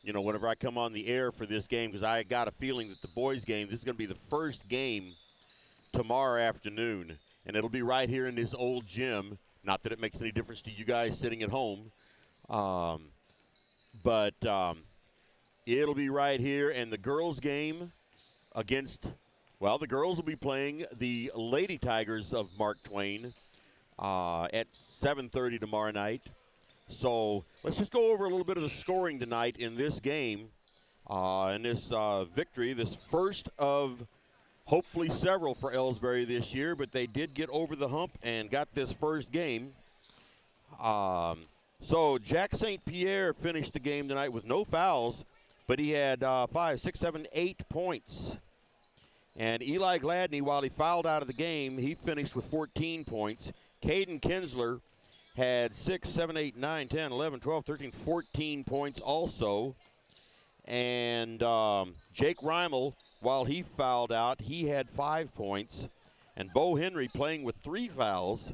you know, whenever I come on the air for this game, because I got a feeling that the boys' game, this is going to be the first game tomorrow afternoon, and it'll be right here in this old gym. Not that it makes any difference to you guys sitting at home, but it'll be right here. And the girls' game against, well, the girls will be playing the Lady Tigers of Mark Twain at 7:30 tomorrow night. So let's just go over a little bit of the scoring tonight in this game, in this victory, this first of hopefully several for Elsberry this year, but they did get over the hump and got this first game. So Jack St. Pierre finished the game tonight with no fouls, but he had 5, 6, 7, 8 points. And Eli Gladney, while he fouled out of the game, he finished with 14 points. Caden Kinsler had 6, 7, 8, 9, 10, 11, 12, 13, 14 points also. And Jake Reimel, while he fouled out, he had 5 points. And Bo Henry, playing with 3 fouls,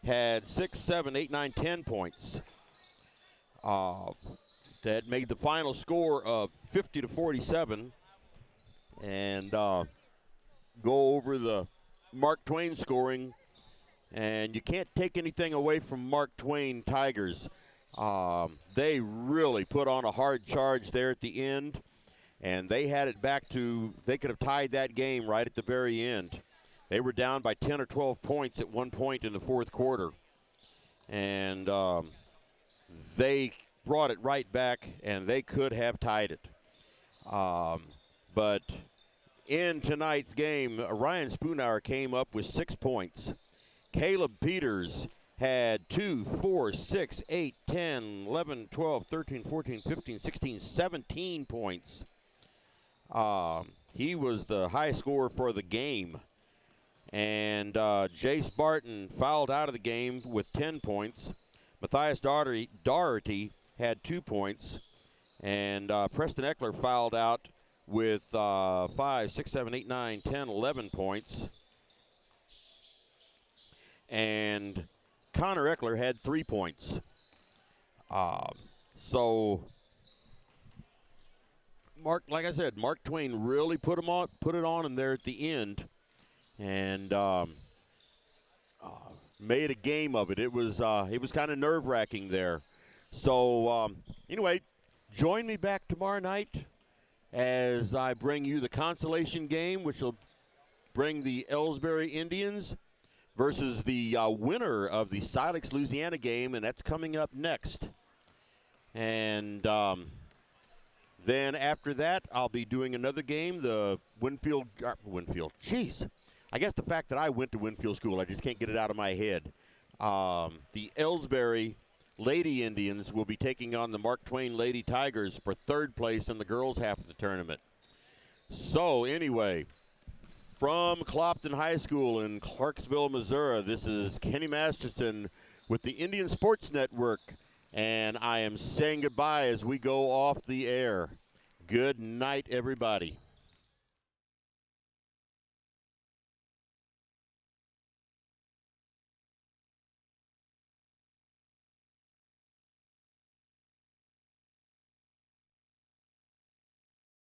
had 6, 7, 8, 9, 10 points. that made the final score of 50-47, and go over the Mark Twain scoring. And you can't take anything away from Mark Twain Tigers. They really put on a hard charge there at the end, and they had it back to, they could have tied that game right at the very end. They were down by 10 or 12 points at one point in the fourth quarter, and they brought it right back, and they could have tied it. But in tonight's game, Ryan Spoonhour came up with 6 points. Caleb Peters had 2, 4, 6, 8, 10, 11, 12, 13, 14, 15, 16, 17 points. He was the high scorer for the game. And Jace Barton fouled out of the game with 10 points. Matthias Doherty had 2 points. And Preston Eckler fouled out with 5, 6, 7, 8, 9, 10, 11 points. And Connor Eckler had 3 points. So, like I said, Mark Twain really put it on him there at the end, and made a game of it. It was kind of nerve-wracking there. So anyway, join me back tomorrow night as I bring you the consolation game, which will bring the Elsberry Indians versus the winner of the Silex, Louisiana game, and that's coming up next. And then after that, I'll be doing another game, the Winfield, jeez. I guess the fact that I went to Winfield School, I just can't get it out of my head. The Elsberry Lady Indians will be taking on the Mark Twain Lady Tigers for third place in the girls' half of the tournament. So anyway, from Clopton High School in Clarksville, Missouri, this is Kenny Masterson with the Indian Sports Network, and I am saying goodbye as we go off the air. Good night, everybody.